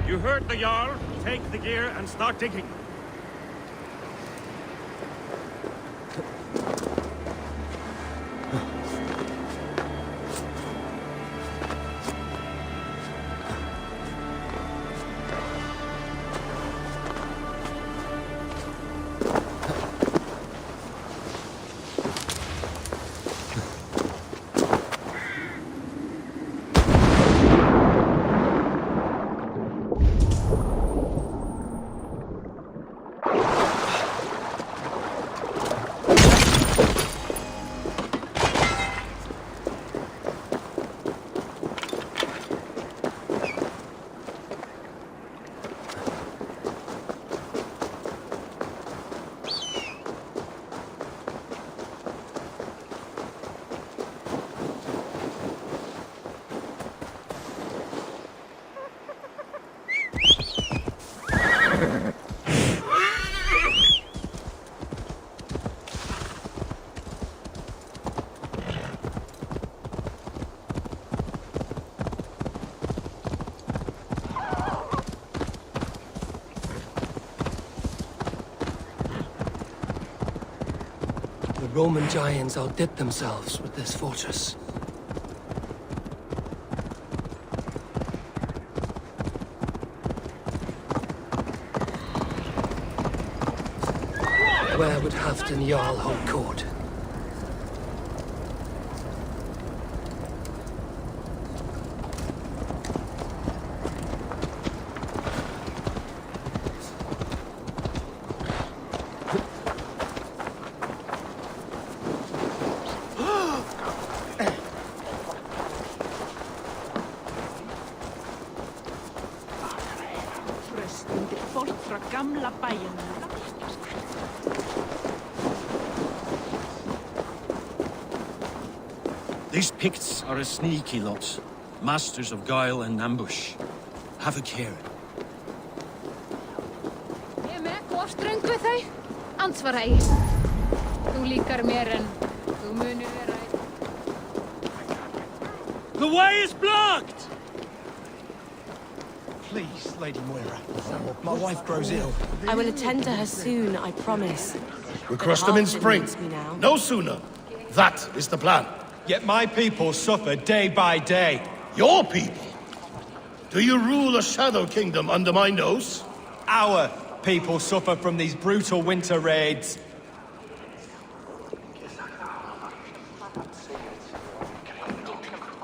You heard the Jarl. Take the gear and start digging.
The Roman giants outdid themselves with this fortress. Where would Halfdan Jarl hold court?
These Picts are a sneaky lot. Masters of guile and ambush. Have a care.
Ég er með góð ströng við þau. Ansvara ég. Þú líkar mér en þú munir vera í...
The way is blocked!
Please, Lady Moira. My wife grows ill.
I will attend to her soon, I promise.
We crush them in spring. No sooner. That is the plan.
Yet my people suffer day by day.
Your people? Do you rule a shadow kingdom under my nose?
Our people suffer from these brutal winter raids.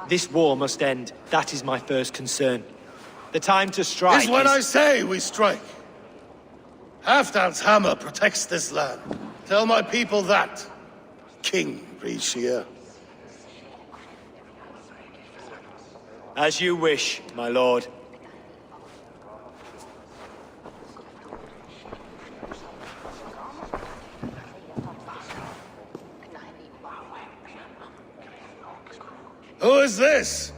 This war must end. That is my first concern. The time to strike
is when I say we strike. Halfdan's hammer protects this land. Tell my people that, King Rishia.
As you wish, my lord.
Who is this?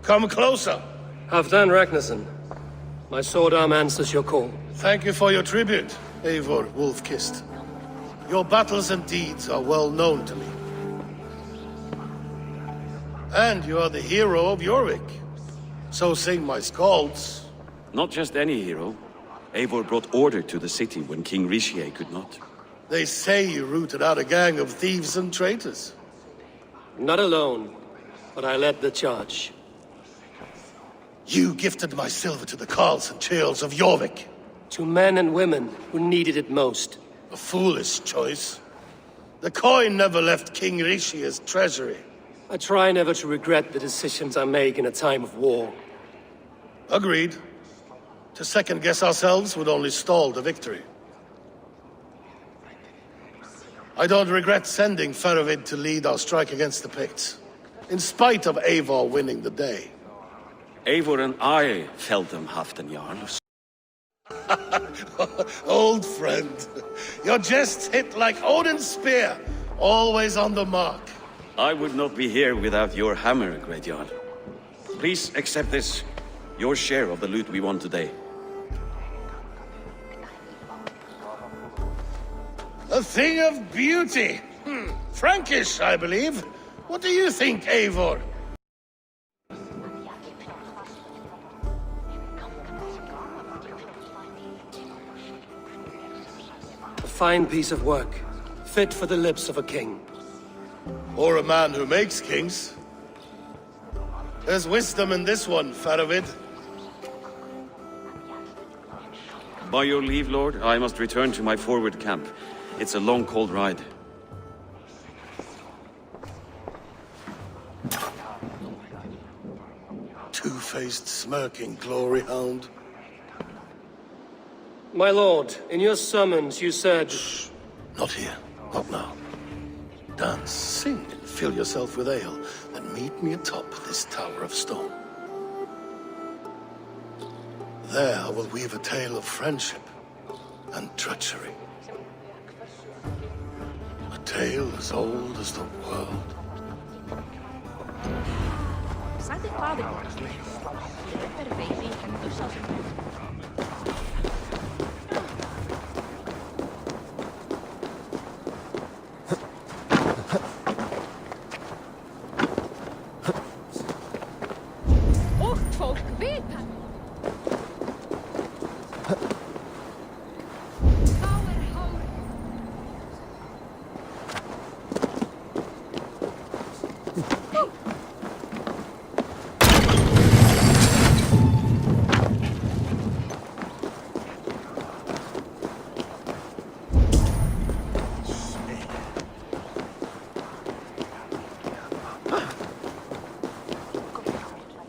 Come closer.
Halfdan Ragnarsson. My sword arm answers your call.
Thank you for your tribute, Eivor Wolf-Kissed. Your battles and deeds are well known to me. And you are the hero of Jorvik. So sing my skalds.
Not just any hero. Eivor brought order to the city when King Rishie could not.
They say you rooted out a gang of thieves and traitors.
Not alone, but I led the charge.
You gifted my silver to the carls and churls of Jorvik.
To men and women who needed it most.
A foolish choice. The coin never left King Rishie's treasury.
I try never to regret the decisions I make in a time of war.
Agreed. To second-guess ourselves would only stall the victory. I don't regret sending Faravid to lead our strike against the Picts, in spite of Eivor winning the day.
Eivor and I felled them, Halfdan Jarl.
Old friend, your jests hit like Odin's spear, always on the mark.
I would not be here without your hammer, Great Jarl. Please accept this, your share of the loot we won today.
A thing of beauty. Frankish, I believe. What do you think, Eivor?
A fine piece of work, fit for the lips of a king.
Or a man who makes kings. There's wisdom in this one, Faravid.
By your leave, Lord, I must return to my forward camp. It's a long, cold ride.
Two-faced, smirking glory hound.
My lord, in your summons you said...
Shh. Not here. Not now. Dance, sing, and fill yourself with ale, then meet me atop this tower of stone. There I will weave a tale of friendship and treachery. A tale as old as the world.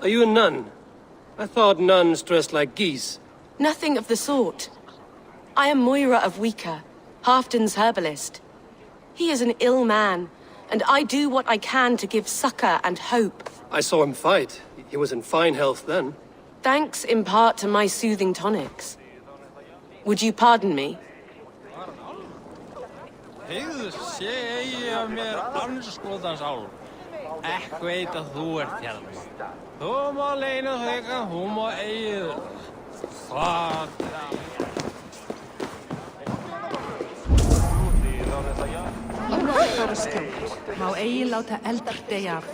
Are you a nun? I thought nuns dressed like geese.
Nothing of the sort. I am Moira of Wika, Halfdan's herbalist. He is an ill man, and I do what I can to give succor and hope.
I saw him fight. He was in fine health then.
Thanks in part to my soothing tonics. Would you pardon me?
Wait a word, tell me. Homo lena hega homo eil.
Má eigi láta eldur deyja af.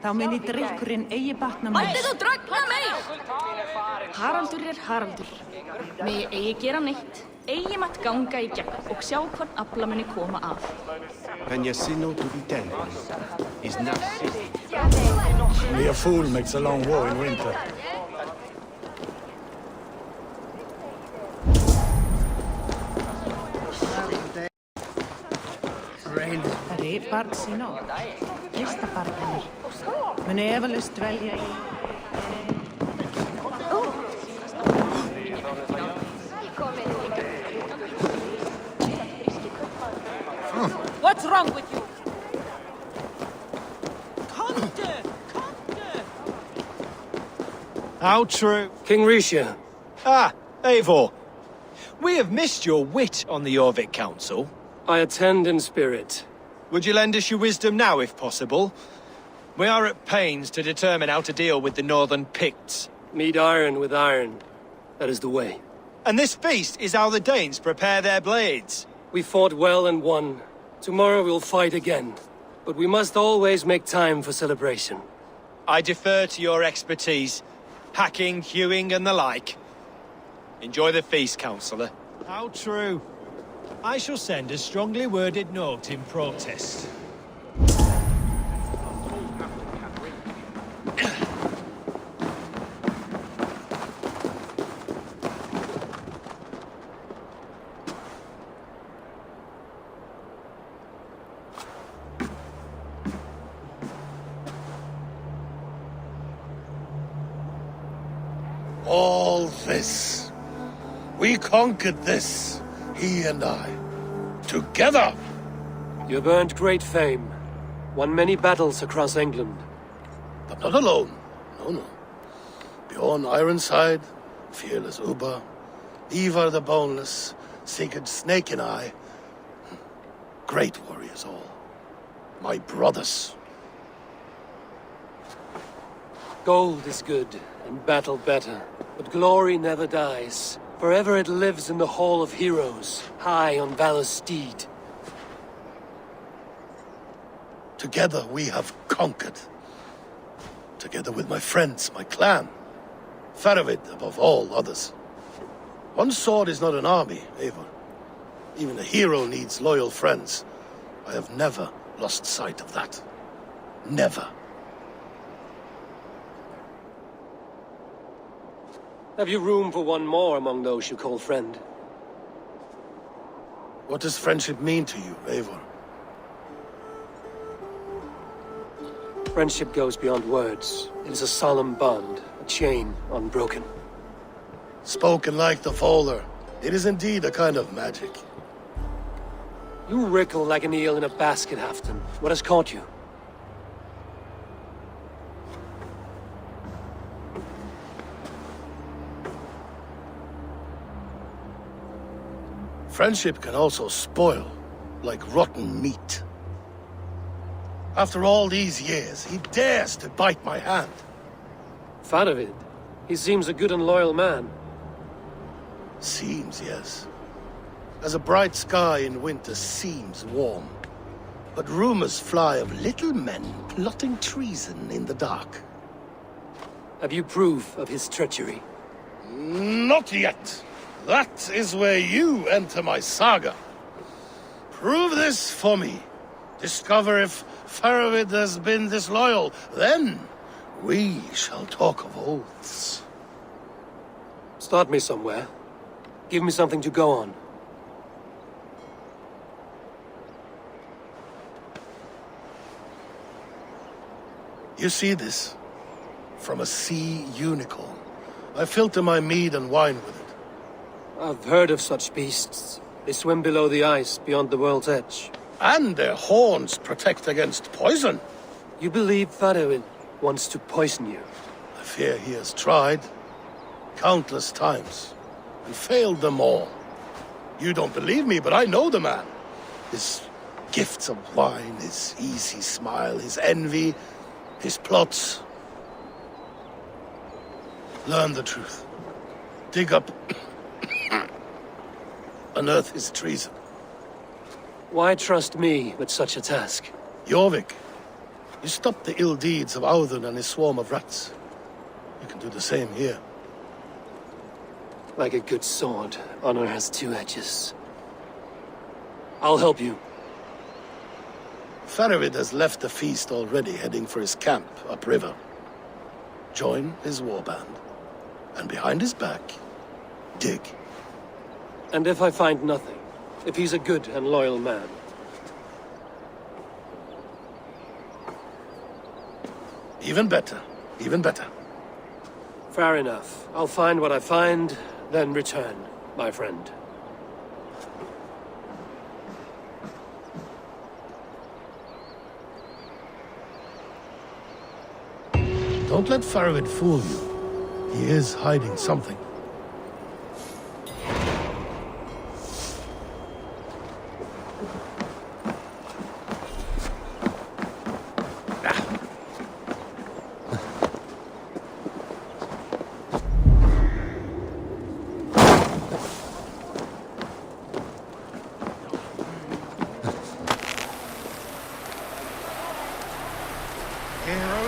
Þá muni drykkurinn eigi batna mest.
Mætti þú dragna mig? Haraldur er Haraldur. Megi eigi gera neitt. Eigi mátt ganga í gegn og sjá hvern afla muni koma af.
Peñasino to be temple is not.
Only a fool makes a long war in winter.
Það er barn sín á. Fyrsta barn hennar. Muni efalaust dvelja í...
What's wrong with you?
How true.
King Risha.
Ah, Eivor. We have missed your wit on the Jorvik Council.
I attend in spirit.
Would you lend us your wisdom now, if possible? We are at pains to determine how to deal with the Northern Picts.
Meet iron with iron. That is the way.
And this feast is how the Danes prepare their blades.
We fought well and won. Tomorrow we'll fight again. But we must always make time for celebration.
I defer to your expertise. Hacking, hewing, and the like. Enjoy the feast, Councillor. How true. I shall send a strongly worded note in protest.
All this. We conquered this, he and I. Together!
You have earned great fame. Won many battles across England.
But not alone. No. Bjorn Ironside, fearless Uber, Ivar the Boneless, Sigurd Snake and I. Great warriors all. My brothers.
Gold is good, and battle better. But glory never dies. Forever it lives in the Hall of Heroes, high on Valor's steed.
Together we have conquered. Together with my friends, my clan. Faravid above all others. One sword is not an army, Eivor. Even a hero needs loyal friends. I have never lost sight of that. Never.
Have you room for one more among those you call friend?
What does friendship mean to you, Eivor?
Friendship goes beyond words. It is a solemn bond, a chain unbroken.
Spoken like the Fowler. It is indeed a kind of magic.
You wriggle like an eel in a basket, Halfdan. What has caught you?
Friendship can also spoil, like rotten meat. After all these years, he dares to bite my hand.
Faravid. He seems a good and loyal man.
Seems, yes. As a bright sky in winter seems warm. But rumors fly of little men plotting treason in the dark.
Have you proof of his treachery?
Not yet. That is where you enter my saga. Prove this for me. Discover if Faravid has been disloyal. Then we shall talk of oaths.
Start me somewhere. Give me something to go on.
You see this? From a sea unicorn. I filter my mead and wine with it.
I've heard of such beasts. They swim below the ice, beyond the world's edge.
And their horns protect against poison.
You believe Faravid wants to poison you?
I fear he has tried. Countless times. And failed them all. You don't believe me, but I know the man. His gifts of wine, his easy smile, his envy. his plots. Learn the truth. Dig up... unearth his treason.
Why trust me with such a task?
Jorvik, you stopped the ill deeds of Audun and his swarm of rats. You can do the same here.
Like a good sword, honor has two edges. I'll help you.
Faravid has left the feast already, heading for his camp upriver. Join his warband, and behind his back, dig.
And if I find nothing? If he's a good and loyal man?
Even better. Even better.
Fair enough. I'll find what I find, then return, my friend.
Don't let Faravid fool you. He is hiding something.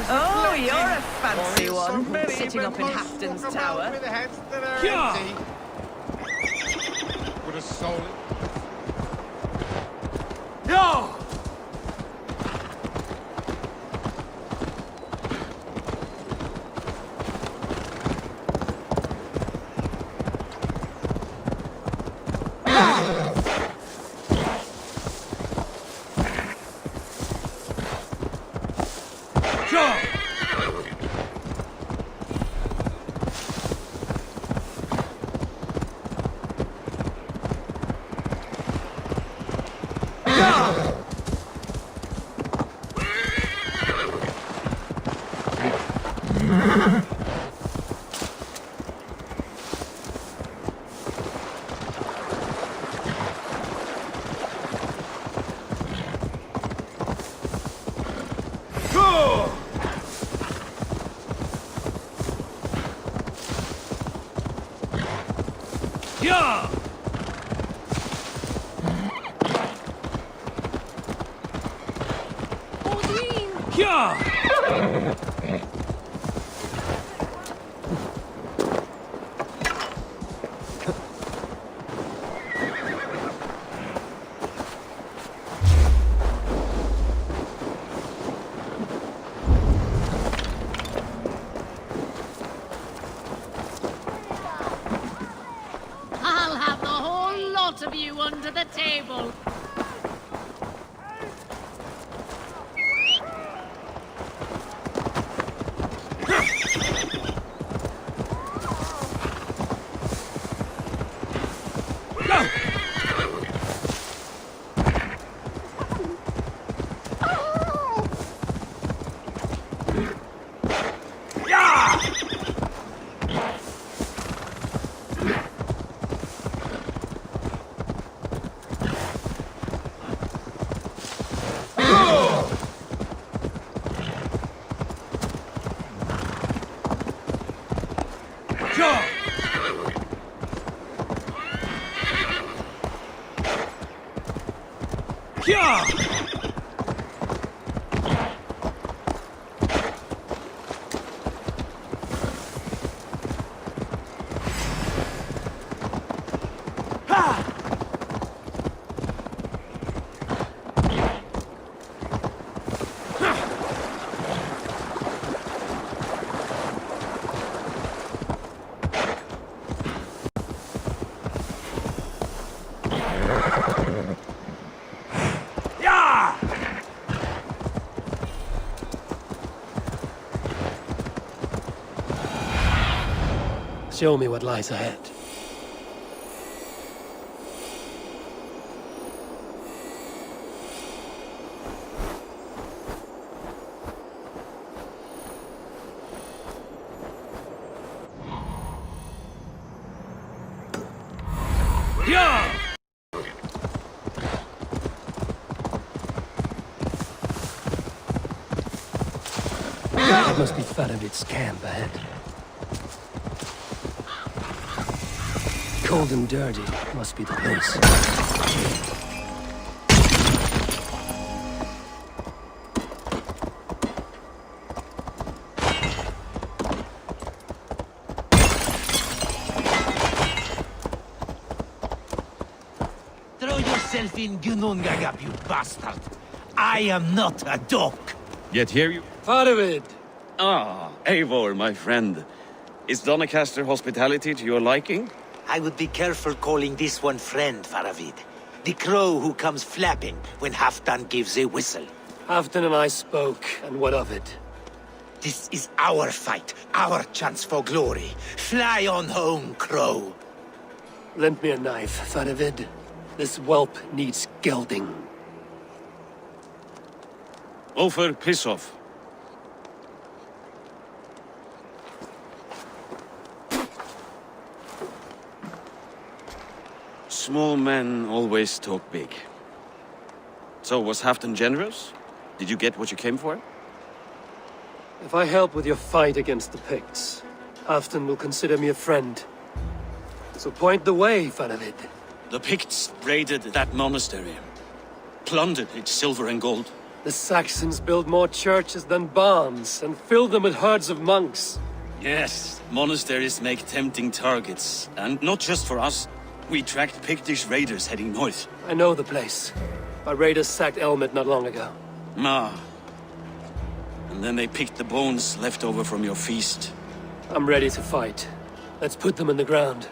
Oh, you're a fancy one, sitting up in Hafton's tower.
With a soul.
No!
I'll have the whole lot of you under the table.
Show me what lies ahead. That must be Faravid's camp ahead. Cold and dirty must be the place.
Throw yourself in Gunungagap, you bastard! I am not a dog!
Yet here you...
Faravid!
Ah, Eivor, my friend. Is Doncaster hospitality to your liking?
I would be careful calling this one friend, Faravid. The crow who comes flapping when Halfdan gives a whistle.
Halfdan and I spoke, and what of it?
This is our fight, our chance for glory. Fly on home, crow.
Lend me a knife, Faravid. This whelp needs gelding.
Over, piss off. Small men always talk big. So, was Halfdan generous? Did you get what you came for?
If I help with your fight against the Picts, Halfdan will consider me a friend. So point the way, Faravid.
The Picts raided that monastery, plundered its silver and gold.
The Saxons build more churches than barns, and fill them with herds of monks.
Yes, monasteries make tempting targets, and not just for us. We tracked Pictish raiders heading north.
I know the place. Our raiders sacked Elmet not long ago.
And then they picked the bones left over from your feast.
I'm ready to fight. Let's put them in the ground.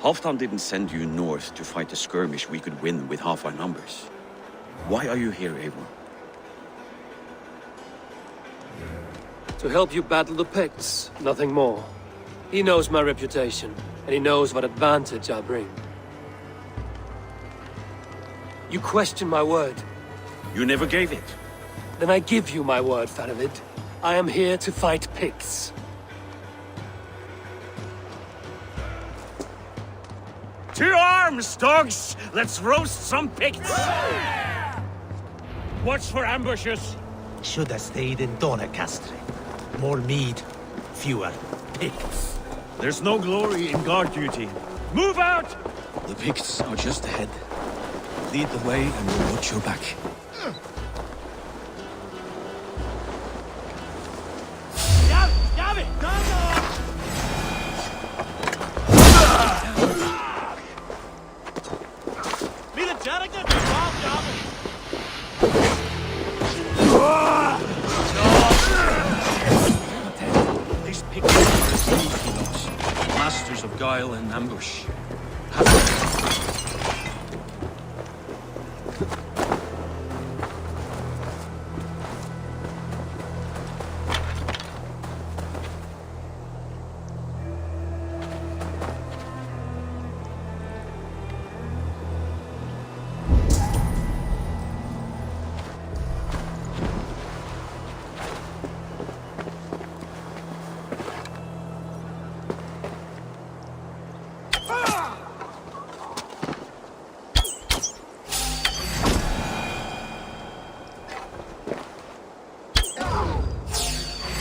Halfdan didn't send you north to fight a skirmish we could win with half our numbers. Why are you here, Eivor?
To help you battle the Picts, nothing more. He knows my reputation, and he knows what advantage I bring. You question my word.
You never gave it.
Then I give you my word, Faravid. I am here to fight Picts.
To arms, dogs! Let's roast some Picts! Watch for ambushes!
Should have stayed in Doncaster. More mead, fewer Picts.
There's no glory in guard duty.
Move out!
The Picts are just ahead. Lead the way and we'll watch your back. These Picts are sneaky lots. Masters of guile and ambush.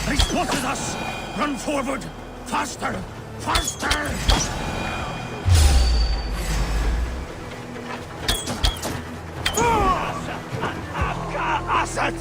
They spotted us! Run forward! Faster! Faster! Asset!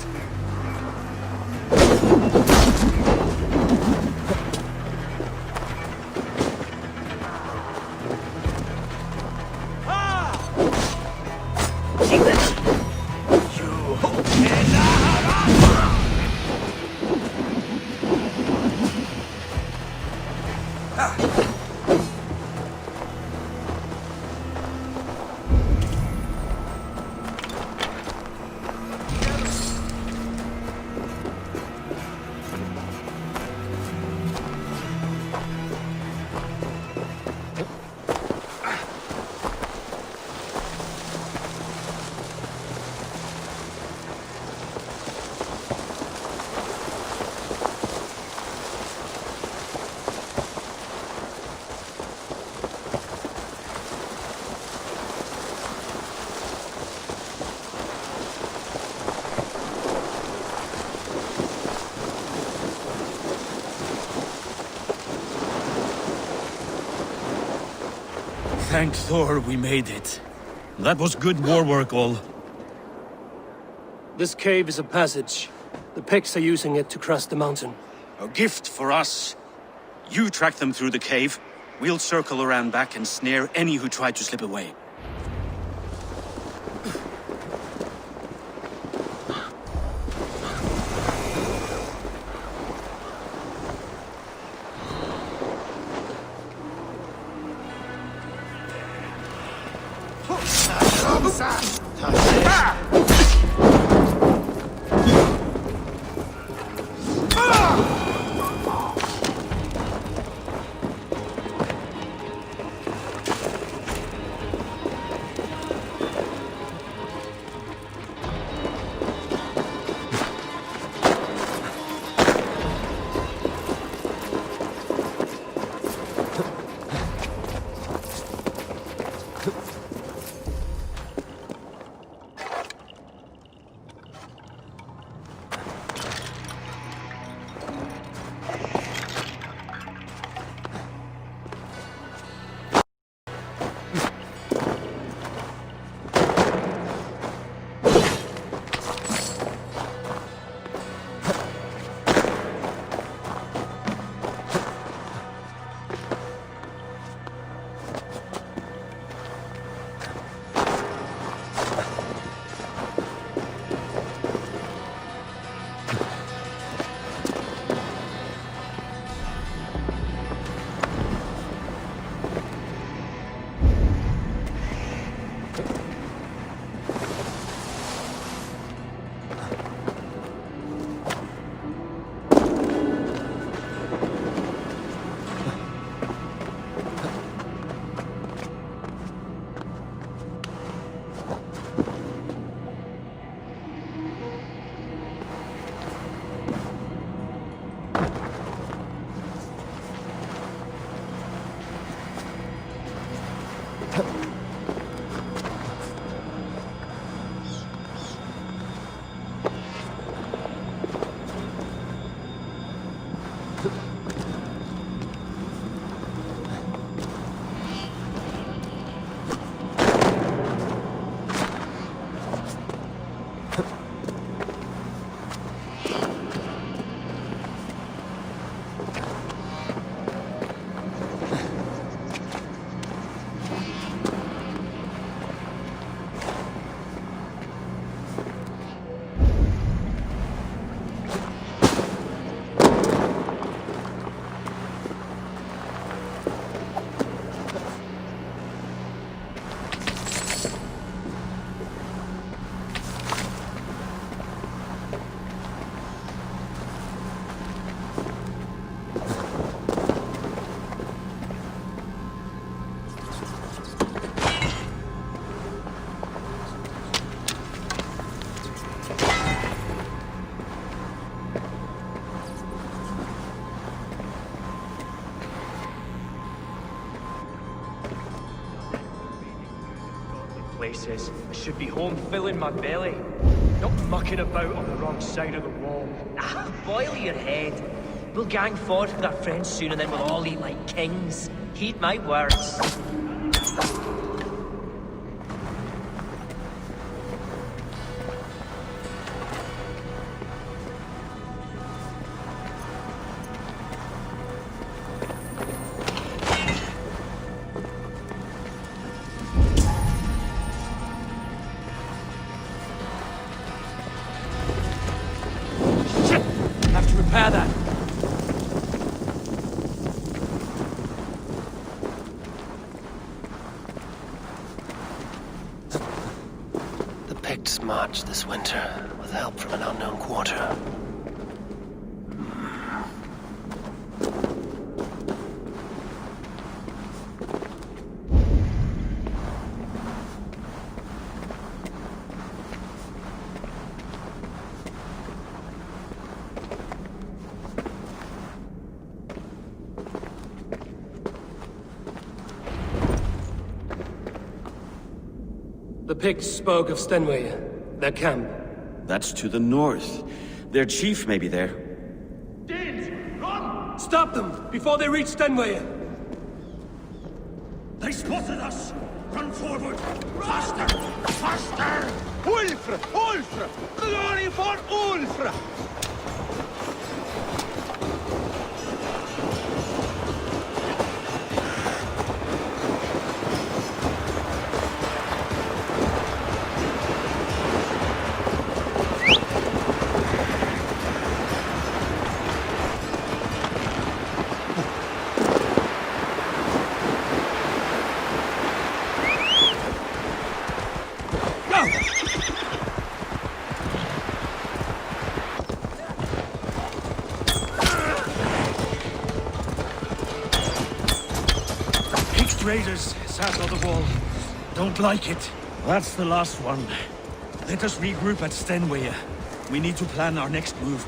Thank Thor we made it. That was good war work, all.
This cave is a passage. The Picts are using it to cross the mountain.
A gift for us. You track them through the cave. We'll circle around back and snare any who try to slip away.
Places. I should be home filling my belly, not mucking about on the wrong side of the wall.
Ah, boil your head. We'll gang forth with our friends soon and then we'll all eat like kings. Heed my words.
March this winter with help from an unknown quarter. The Picts spoke of Stenway. Their camp.
That's to the north. Their chief may be there.
Danes, run! Stop them before they reach Stenway!
They spotted us! Run forward! Faster! Faster!
Ulfra! Ulfra! Glory for Ulfra!
Raiders sat on the wall. Don't like it. That's the last one. Let us regroup at Stenway. We need to plan our next move.